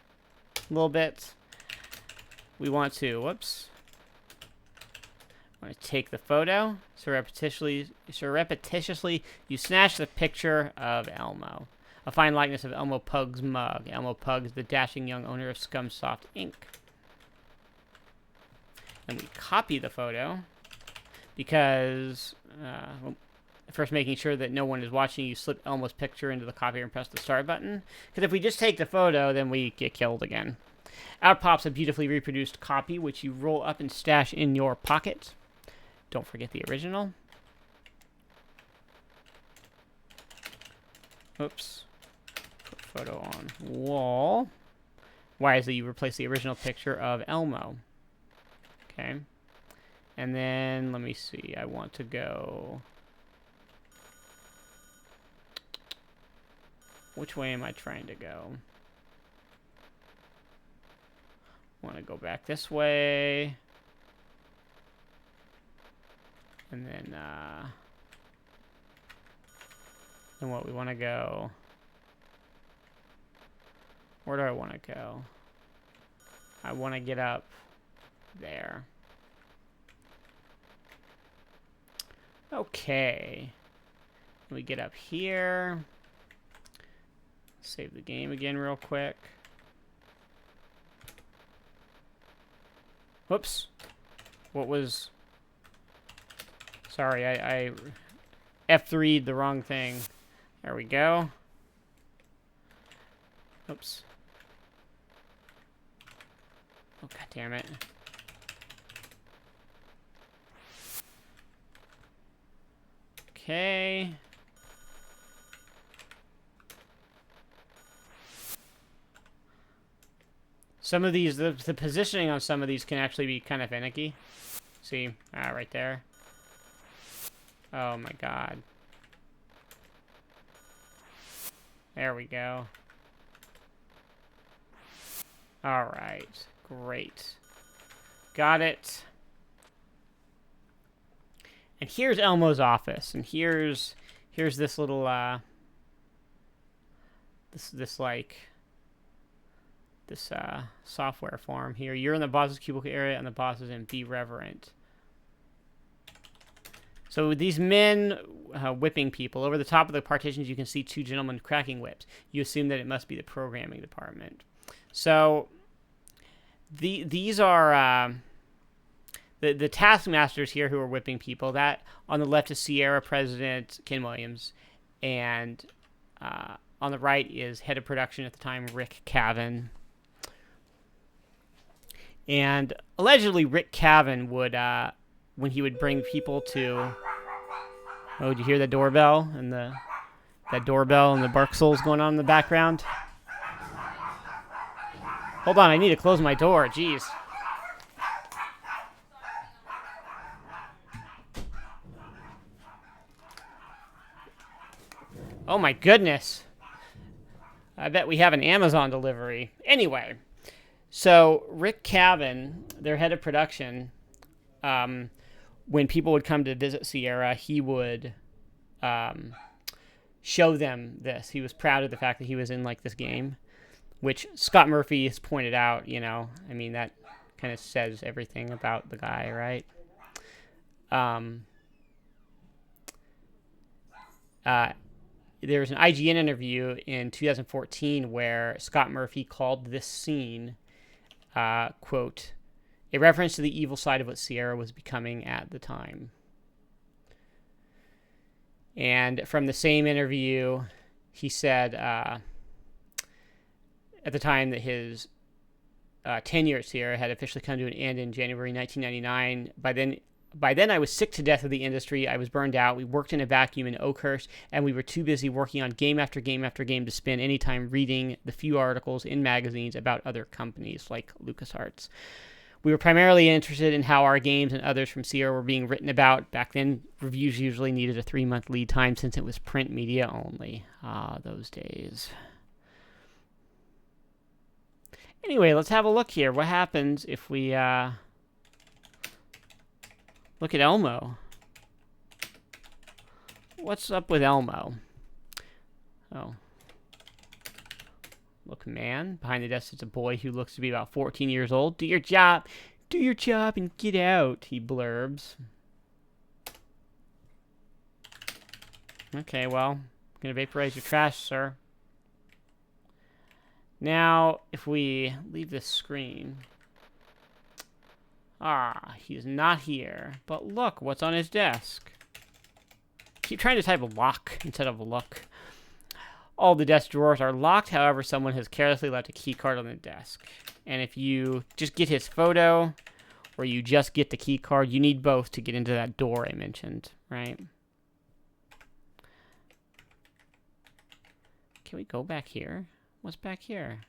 A little bit. We want to... Whoops. I want to take the photo. Surreptitiously, you snatch the picture of Elmo. A fine likeness of Elmo Pug's mug. Elmo Pug is the dashing young owner of Scumsoft, Inc. And we copy the photo because, first making sure that no one is watching, you slip Elmo's picture into the copier and press the start button. Because if we just take the photo, then we get killed again. Out pops a beautifully reproduced copy, which you roll up and stash in your pocket. Don't forget the original. Oops. Put photo on wall. Why is it you replace the original picture of Elmo? Okay. And then, let me see. I want to go... Which way am I trying to go? I want to go back this way. And then what we want to go... Where do I want to go? I want to get up there. Okay. We get up here. Save the game again real quick. Whoops. What was... Sorry, I F3'd the wrong thing. There we go. Oops. Oh, god damn it. Okay. Some of these, the positioning on some of these can actually be kind of finicky. See? Right there. Oh my god. There we go. Alright. Great. Got it. And here's Elmo's office. And here's this little, this software farm here. You're in the boss's cubicle area, and the boss is in Be Reverent. So these men whipping people. Over the top of the partitions, you can see two gentlemen cracking whips. You assume that it must be the programming department. So these are the taskmasters here who are whipping people. That on the left is Sierra President Ken Williams, and on the right is head of production at the time, Rick Cavan. And allegedly, Rick Cavan would, when he would bring people to... Oh, did you hear the doorbell? And that doorbell and the Barksouls going on in the background? Hold on, I need to close my door. Jeez. Oh my goodness. I bet we have an Amazon delivery. Anyway, so Rick Cavan, their head of production, when people would come to visit Sierra, he would show them this. He was proud of the fact that he was in like this game, which Scott Murphy has pointed out, you know. I mean, that kind of says everything about the guy, right? There was an IGN interview in 2014 where Scott Murphy called this scene, quote, a reference to the evil side of what Sierra was becoming at the time. And from the same interview, he said at the time that his tenure at Sierra had officially come to an end in January 1999. By then, I was sick to death of the industry. I was burned out. We worked in a vacuum in Oakhurst, and we were too busy working on game after game after game to spend any time reading the few articles in magazines about other companies like LucasArts. We were primarily interested in how our games and others from Sierra were being written about. Back then, reviews usually needed a 3-month lead time since it was print media only. Ah, those days. Anyway, let's have a look here. What happens if we... Look at Elmo. What's up with Elmo? Oh. Look, man. Behind the desk is a boy who looks to be about 14 years old. Do your job. Do your job and get out, he blurbs. Okay, well, I'm gonna vaporize your trash, sir. Now, if we leave this screen... Ah, he's not here. But look, what's on his desk? Keep trying to type lock instead of look. All the desk drawers are locked, however, someone has carelessly left a key card on the desk. And if you just get his photo, or you just get the key card, you need both to get into that door I mentioned, right? Can we go back here? What's back here?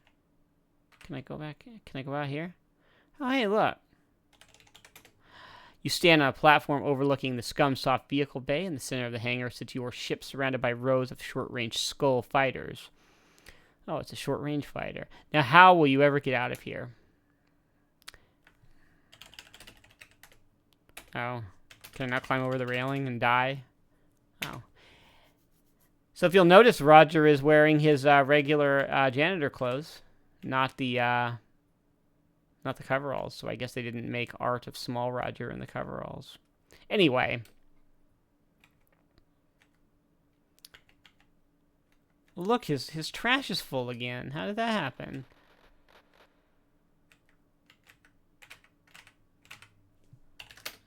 Can I go back? Can I go out here? Oh, hey, look. You stand on a platform overlooking the Scumsoft vehicle bay. In the center of the hangar sits your ship surrounded by rows of short-range Skull fighters. Oh, it's a short-range fighter. Now, how will you ever get out of here? Oh. Can I not climb over the railing and die? Oh. So if you'll notice, Roger is wearing his regular janitor clothes, not the coveralls. So I guess they didn't make art of small Roger in the coveralls. Anyway. Look, his trash is full again. How did that happen?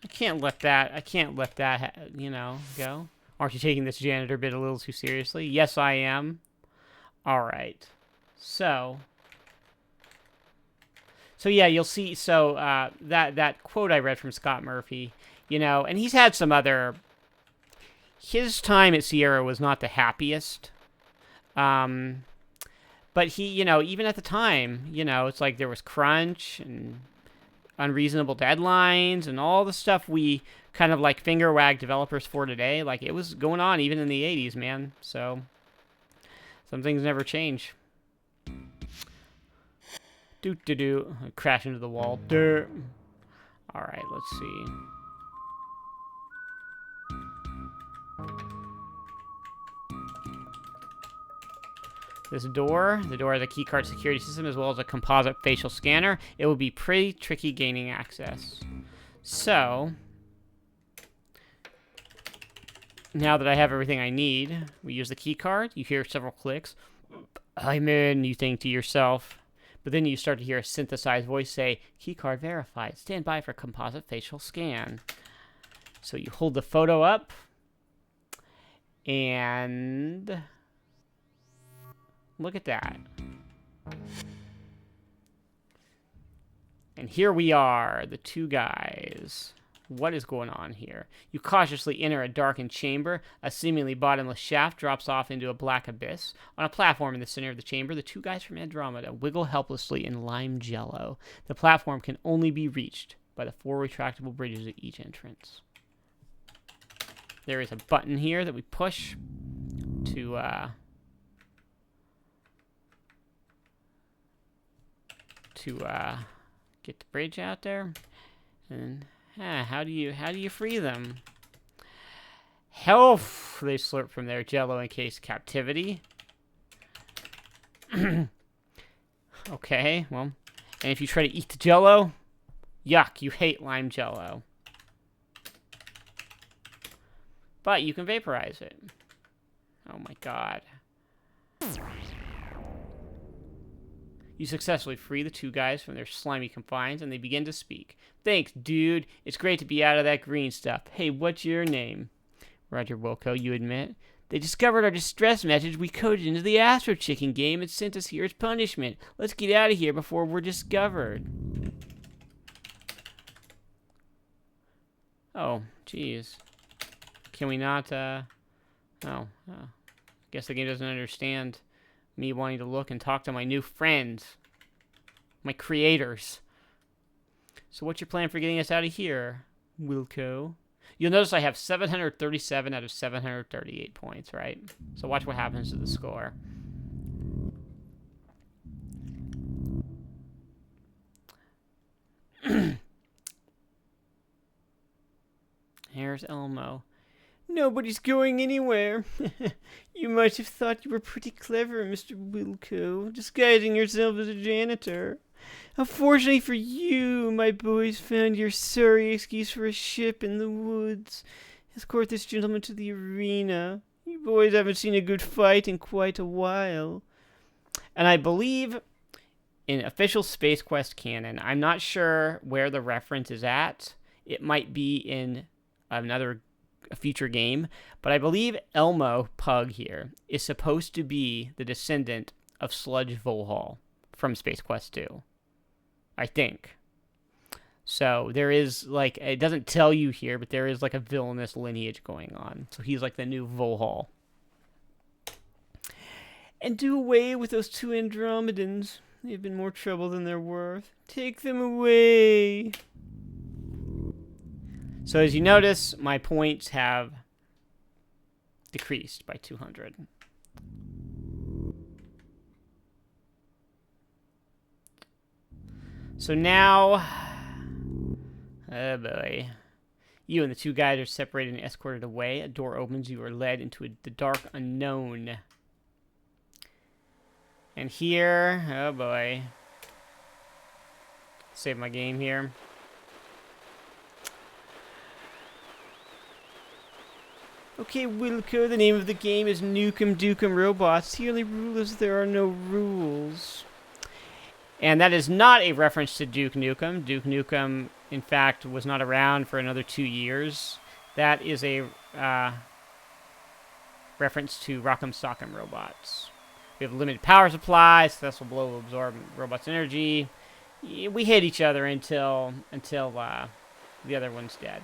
I can't let that, you know, go. Aren't you taking this janitor bit a little too seriously? Yes, I am. All right. So yeah, you'll see. So that quote I read from Scott Murphy, you know, and he's had some other. His time at Sierra was not the happiest, but he, you know, even at the time, you know, it's like there was crunch and unreasonable deadlines and all the stuff we kind of like finger wag developers for today. Like, it was going on even in the 80s, man. So some things never change. Do. Crash into the wall. Dirt. All right, let's see. This door, the door has a keycard security system as well as a composite facial scanner. It will be pretty tricky gaining access. So, now that I have everything I need, we use the keycard. You hear several clicks. I'm in, you think to yourself. But then you start to hear a synthesized voice say, keycard verified. Stand by for composite facial scan. So you hold the photo up. And look at that. And here we are, the two guys. What is going on here? You cautiously enter a darkened chamber. A seemingly bottomless shaft drops off into a black abyss. On a platform in the center of the chamber, the two guys from Andromeda wiggle helplessly in lime jello. The platform can only be reached by the 4 retractable bridges at each entrance. There is a button here that we push to get the bridge out there. And how do you free them? Health! They slurp from their jello encased captivity. Okay, well, and if you try to eat the jello, yuck, you hate lime jello. But you can vaporize it. Oh my god. You successfully free the two guys from their slimy confines, and they begin to speak. Thanks, dude. It's great to be out of that green stuff. Hey, what's your name? Roger Wilco, you admit. They discovered our distress message we coded into the Astro Chicken game and sent us here as punishment. Let's get out of here before we're discovered. Oh, jeez. Can we not, guess the game doesn't understand me wanting to look and talk to my new friends. My creators. So what's your plan for getting us out of here, Wilco? You'll notice I have 737 out of 738 points, right? So watch what happens to the score. Here's Elmo. Nobody's going anywhere. You might have thought you were pretty clever, Mr. Wilco, disguising yourself as a janitor. Unfortunately for you, my boys found your sorry excuse for a ship in the woods. Escort this gentleman to the arena. You boys haven't seen a good fight in quite a while. And I believe in official Space Quest canon, I'm not sure where the reference is at. It might be in a future game, but I believe Elmo Pug here is supposed to be the descendant of Sludge Volhall from Space Quest 2. I think. So there is, like, it doesn't tell you here, but there is like a villainous lineage going on. So he's like the new Volhall. And do away with those two Andromedans. They've been more trouble than they're worth. Take them away. So as you notice, my points have decreased by 200. So now, oh boy, you and the two guys are separated and escorted away. A door opens, you are led into the dark unknown. And here, oh boy, save my game here. Okay, Wilco, the name of the game is Nukem Dukem Robots. The only rule is there are no rules. And that is not a reference to Duke Nukem. Duke Nukem, in fact, was not around for another 2 years. That is a reference to Rock'em Sock'em Robots. We have limited power supply, successful blow will absorb robots' energy. We hit each other until the other one's dead.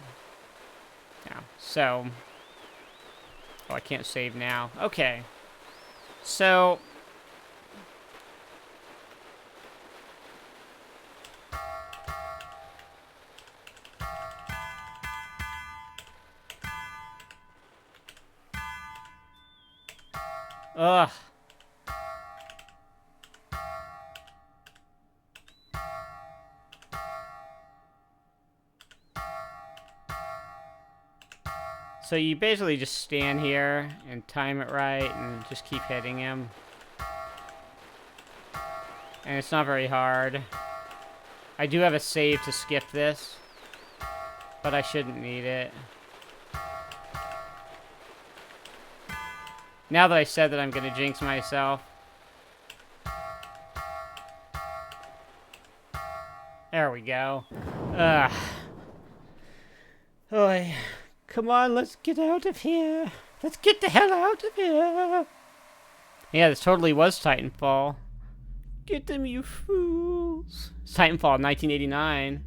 Yeah, so... Oh, I can't save now. Okay. So... Ugh. So you basically just stand here and time it right and just keep hitting him. And it's not very hard. I do have a save to skip this, but I shouldn't need it. Now that I said that I'm going to jinx myself. There we go. Ugh. Oy. Come on, let's get out of here. Let's get the hell out of here. Yeah, this totally was Titanfall. Get them, you fools. It's Titanfall 1989.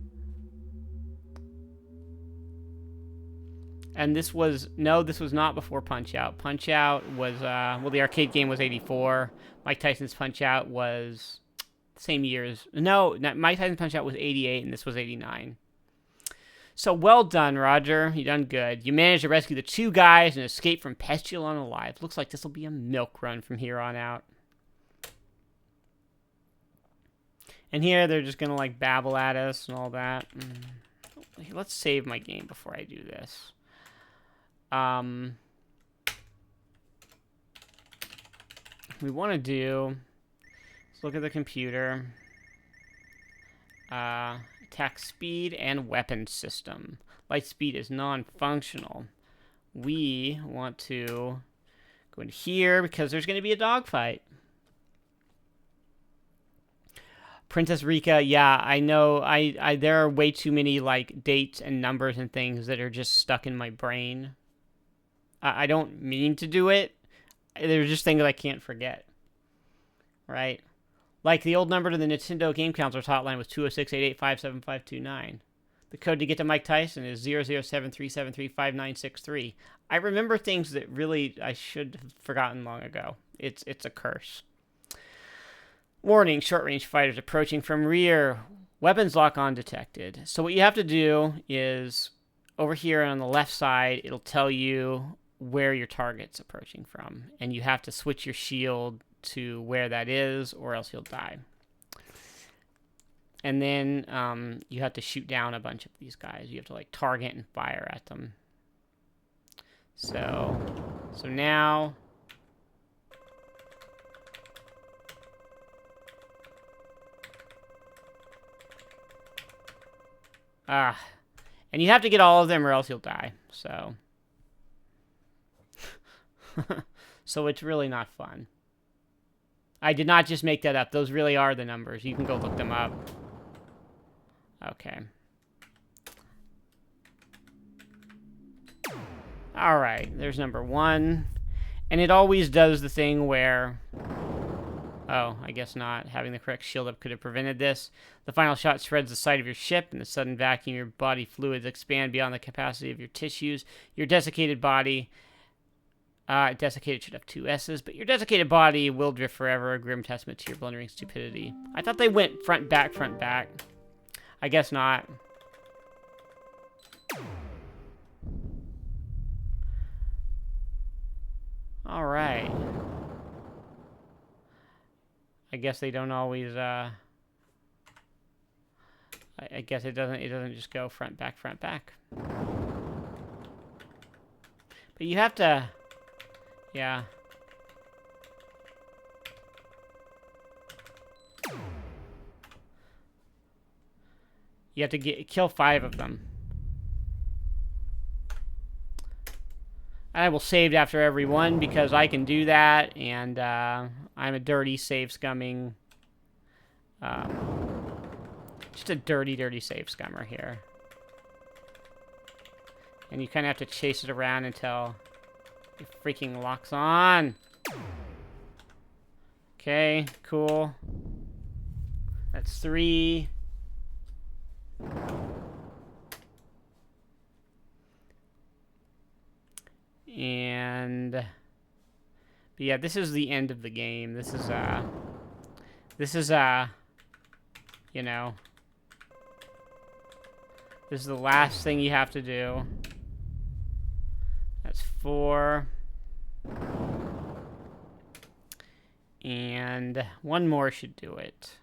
And this was, no, this was not before Punch-Out. Punch-Out was, well, the arcade game was 84. Mike Tyson's Punch-Out was the same year as, no, Mike Tyson's Punch-Out was 88 and this was 89. So well done, Roger. You done good. You managed to rescue the two guys and escape from Pestulon alive. Looks like this will be a milk run from here on out. And here they're just gonna like babble at us and all that. Let's save my game before I do this. We want to do. Let's look at the computer. Attack speed and weapon system. Light speed is non-functional. We want to go in here because there's going to be a dogfight. Princess Rika, yeah, I know. There are way too many like dates and numbers and things that are just stuck in my brain. I don't mean to do it. They're just things I can't forget. Right? Like, the old number to the Nintendo Game Counselor's hotline was 206-885-7529. The code to get to Mike Tyson is 007-373-5963. I remember things that really I should have forgotten long ago. It's a curse. Warning, short-range fighters approaching from rear. Weapons lock-on detected. So what you have to do is, over here on the left side, it'll tell you where your target's approaching from. And you have to switch your shield to where that is, or else you'll die. And then you have to shoot down a bunch of these guys. You have to like target and fire at them. So now... and you have to get all of them or else you'll die, so... So it's really not fun. I did not just make that up. Those really are the numbers. You can go look them up. Okay. Alright, there's number 1. And it always does the thing where... Oh, I guess not. Having the correct shield up could have prevented this. The final shot spreads the side of your ship. In the sudden vacuum, your body fluids expand beyond the capacity of your tissues. Your desiccated body... desiccated should have 2 S's, but your desiccated body will drift forever, a grim testament to your blundering stupidity. I thought they went front, back, front, back. I guess not. Alright. I guess they don't always, I guess it doesn't just go front, back, front, back. But you have to... Yeah. You have to kill 5 of them. I will save after every one because I can do that, and I'm a dirty save scumming. Just a dirty, dirty save scummer here. And you kind of have to chase it around until it freaking locks on. Okay, cool. That's 3. And... But yeah, this is the end of the game. This is, you know... This is the last thing you have to do. That's 4. And 1 more should do it.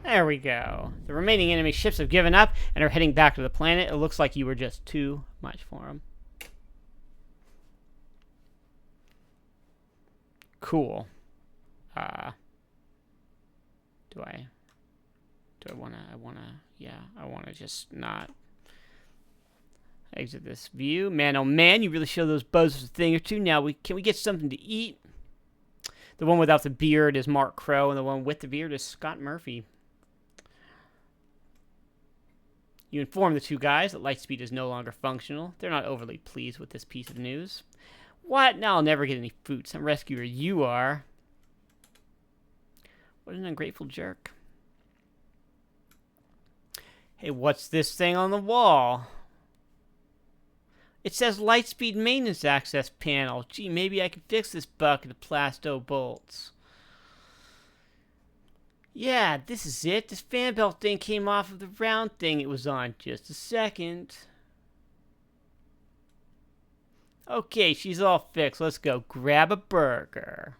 There we go. The remaining enemy ships have given up and are heading back to the planet. It looks like you were just too much for them. Cool. Do I wanna just not exit this view. Man, oh man, you really show those buzzers a thing or two. Now, can we get something to eat? The one without the beard is Mark Crow, and the one with the beard is Scott Murphy. You inform the 2 guys that Lightspeed is no longer functional. They're not overly pleased with this piece of news. What? Now I'll never get any food. Some rescuer you are. What an ungrateful jerk. Hey, what's this thing on the wall? It says Lightspeed Maintenance Access Panel. Gee, maybe I can fix this bucket of plasto bolts. Yeah, this is it. This fan belt thing came off of the round thing it was on. Just a second. Okay, she's all fixed. Let's go grab a burger.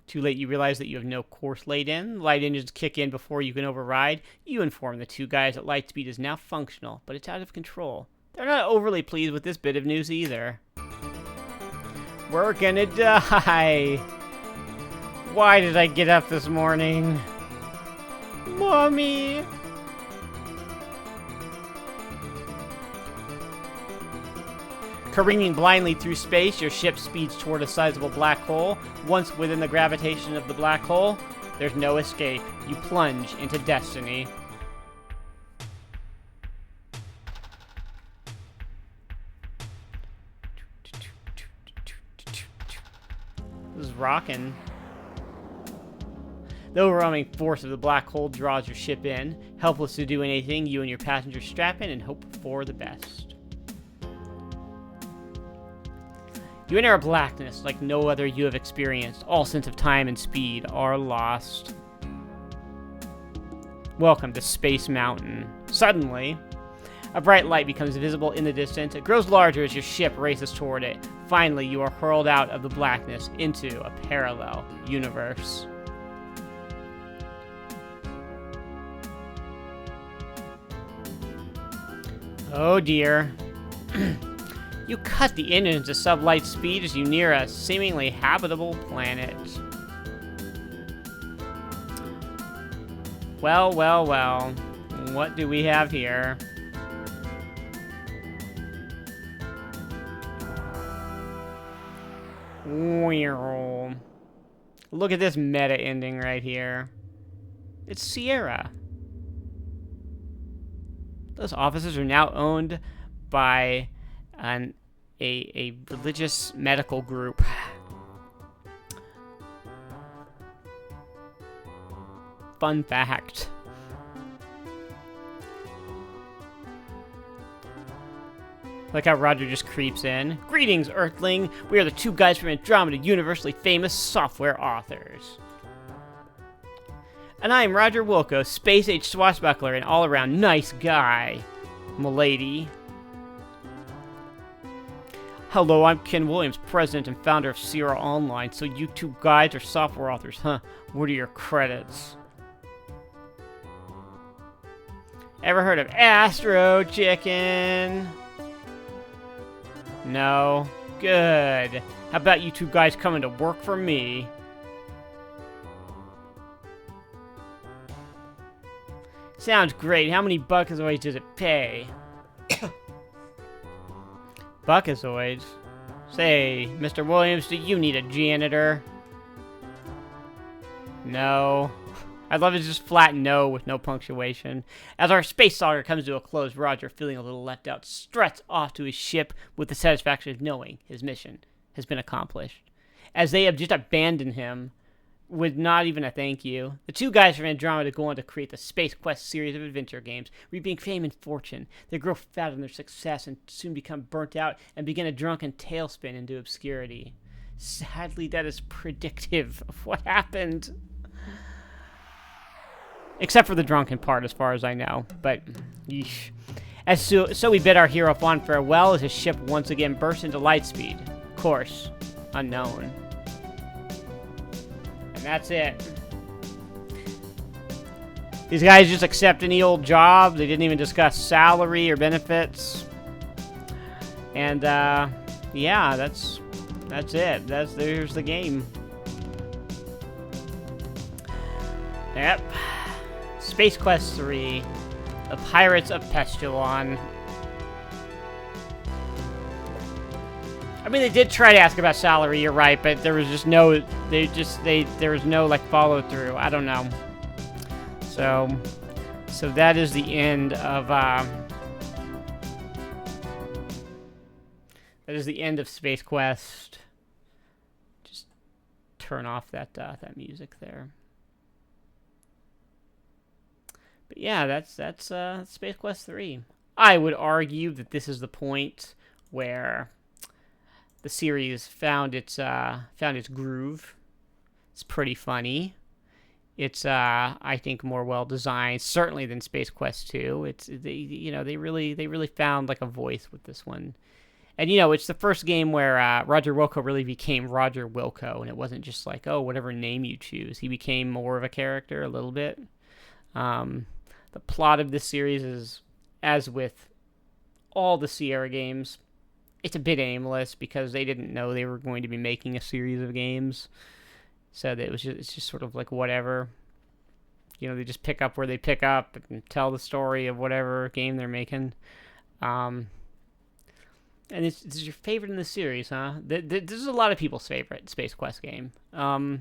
Too late, you realize that you have no course laid in. Light engines kick in before you can override. You inform the 2 guys that Lightspeed is now functional, but it's out of control. They're not overly pleased with this bit of news either. We're gonna die. Why did I get up this morning? Mommy! Careening blindly through space, your ship speeds toward a sizable black hole. Once within the gravitation of the black hole, there's no escape. You plunge into destiny. This is rockin'. The overwhelming force of the black hole draws your ship in. Helpless to do anything, you and your passengers strap in and hope for the best. You enter a blackness like no other you have experienced. All sense of time and speed are lost. Welcome to Space Mountain. Suddenly, A bright light becomes visible in the distance. It grows larger as your ship races toward it. Finally, you are hurled out of the blackness into a parallel universe. Oh dear. You cut the engine to sublight speed as you near a seemingly habitable planet. Well, well, well. What do we have here? Look at this meta ending right here. It's Sierra. Those offices are now owned by a religious medical group. Fun fact. Like how Roger just creeps in. Greetings, Earthling. We are the two guys from Andromeda, universally famous software authors. And I am Roger Wilco, space-age swashbuckler and all-around nice guy. M'lady. Hello, I'm Ken Williams, president and founder of Sierra Online. So you two guys are software authors, huh? What are your credits? Ever heard of Astro, chicken? No? Good. How about you two guys coming to work for me? Sounds great. How many buckazoids does it pay? Buckazoids? Say, Mr. Williams, do you need a janitor? No. I'd love it just flat no with no punctuation. As our space saga comes to a close, Roger, feeling a little left out, struts off to his ship with the satisfaction of knowing his mission has been accomplished. As they have just abandoned him with not even a thank you, the two guys from Andromeda go on to create the Space Quest series of adventure games, reaping fame and fortune. They grow fat on their success and soon become burnt out and begin a drunken tailspin into obscurity. Sadly, that is predictive of what happened. Except for the drunken part, as far as I know. But, yeesh. So we bid our hero fond farewell as his ship once again bursts into light speed. Course unknown. And that's it. These guys just accept any old job. They didn't even discuss salary or benefits. And, yeah, that's it. There's the game. Yep. Space Quest 3, The Pirates of Pestulon. I mean, they did try to ask about salary, you're right, but there was just no, there was no, like, follow-through. I don't know. So that is the end of, that is the end of Space Quest. Just turn off that music there. But yeah, that's Space Quest 3. I would argue that this is the point where the series found its groove. It's pretty funny. It's I think more well designed, certainly than Space Quest 2. They really found like a voice with this one. And it's the first game where Roger Wilco really became Roger Wilco, and it wasn't just like, oh, whatever name you choose. He became more of a character a little bit. The plot of this series is, as with all the Sierra games, it's a bit aimless because they didn't know they were going to be making a series of games. So that it's just sort of like whatever. They just pick up where they pick up and tell the story of whatever game they're making. And this is your favorite in the series, huh? This is a lot of people's favorite Space Quest game. I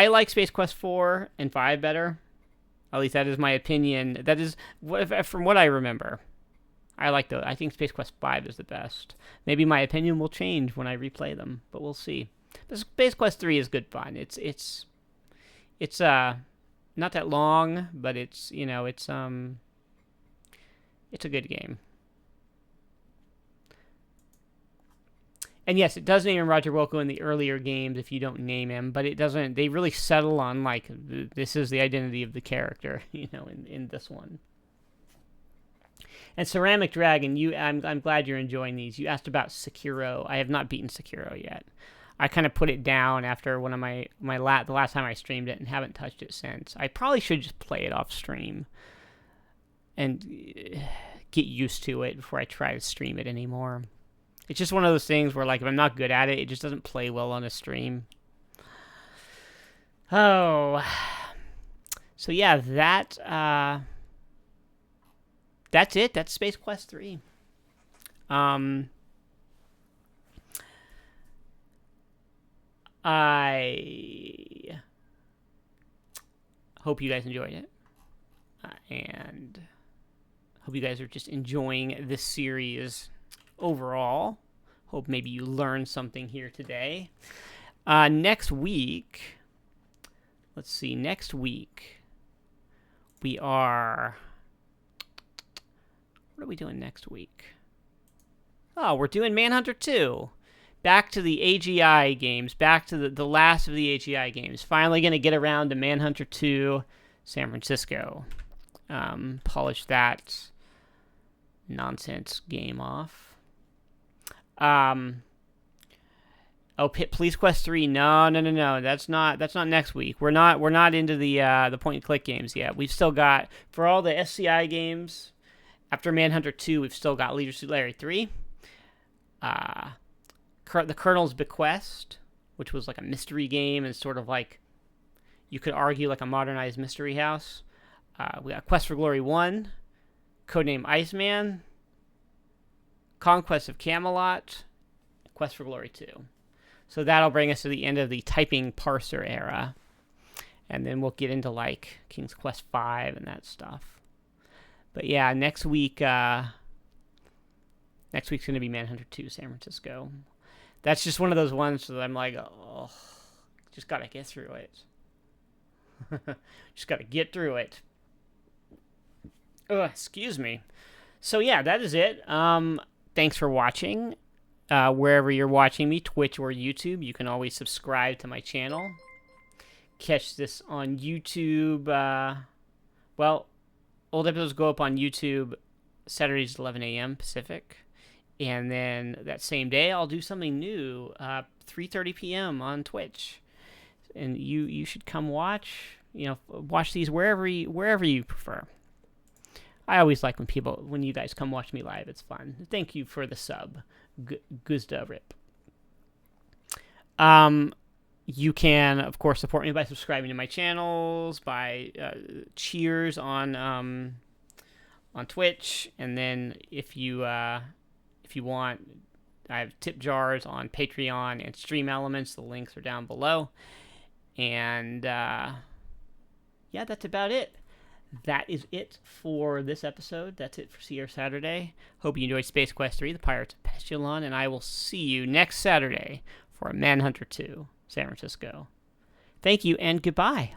like Space Quest 4 and 5 better. At least that is my opinion. That is, from what I remember. I think Space Quest 5 is the best. Maybe my opinion will change when I replay them, but we'll see. But Space Quest 3 is good fun. It's not that long, but it's a good game. And yes, it does name Roger Wilco in the earlier games if you don't name him, but it doesn't. They really settle on, like, this is the identity of the character, in this one. And Ceramic Dragon, I'm glad you're enjoying these. You asked about Sekiro. I have not beaten Sekiro yet. I kind of put it down after one of the last time I streamed it and haven't touched it since. I probably should just play it off stream and get used to it before I try to stream it anymore. It's just one of those things where, like, if I'm not good at it, it just doesn't play well on a stream. Oh, so yeah, that's it. That's Space Quest 3. I hope you guys enjoyed it, and hope you guys are just enjoying this series overall. Hope maybe you learned something here today. Next week, let's see, next week we are... What are we doing next week? Oh, we're doing Manhunter 2. Back to the AGI games. Back to the last of the AGI games. Finally going to get around to Manhunter 2 San Francisco. Polish that nonsense game off. Police Quest 3. No. That's not next week. We're not into the point and click games yet. We've still got, for all the SCI games, after Manhunter 2, we've still got Leisure Suit Larry 3. The Colonel's Bequest, which was like a mystery game and sort of like, you could argue like a modernized Mystery House. We got Quest for Glory 1, Codename Iceman, Conquest of Camelot, Quest for Glory 2. So that'll bring us to the end of the typing parser era. And then we'll get into like King's Quest 5 and that stuff. But yeah, next week's going to be Manhunter 2 San Francisco. That's just one of those ones that I'm like, oh, just got to get through it. Just got to get through it. Excuse me. So yeah, that is it. Thanks for watching. Wherever you're watching me, Twitch or YouTube, you can always subscribe to my channel. Catch this on YouTube. Old episodes go up on YouTube Saturdays 11 a.m. Pacific. And then that same day, I'll do something new, 3:30 p.m. on Twitch. And you should come watch. Watch these wherever you prefer. I always like when you guys come watch me live. It's fun. Thank you for the sub, Guzda Rip. You can, of course, support me by subscribing to my channels, by cheers on Twitch, and then if you want, I have tip jars on Patreon and Stream Elements. The links are down below. And yeah, that's about it. That is it for this episode. That's it for CR Saturday. Hope you enjoyed Space Quest 3, The Pirates of Pestulon, and I will see you next Saturday for Manhunter 2, San Francisco. Thank you and goodbye.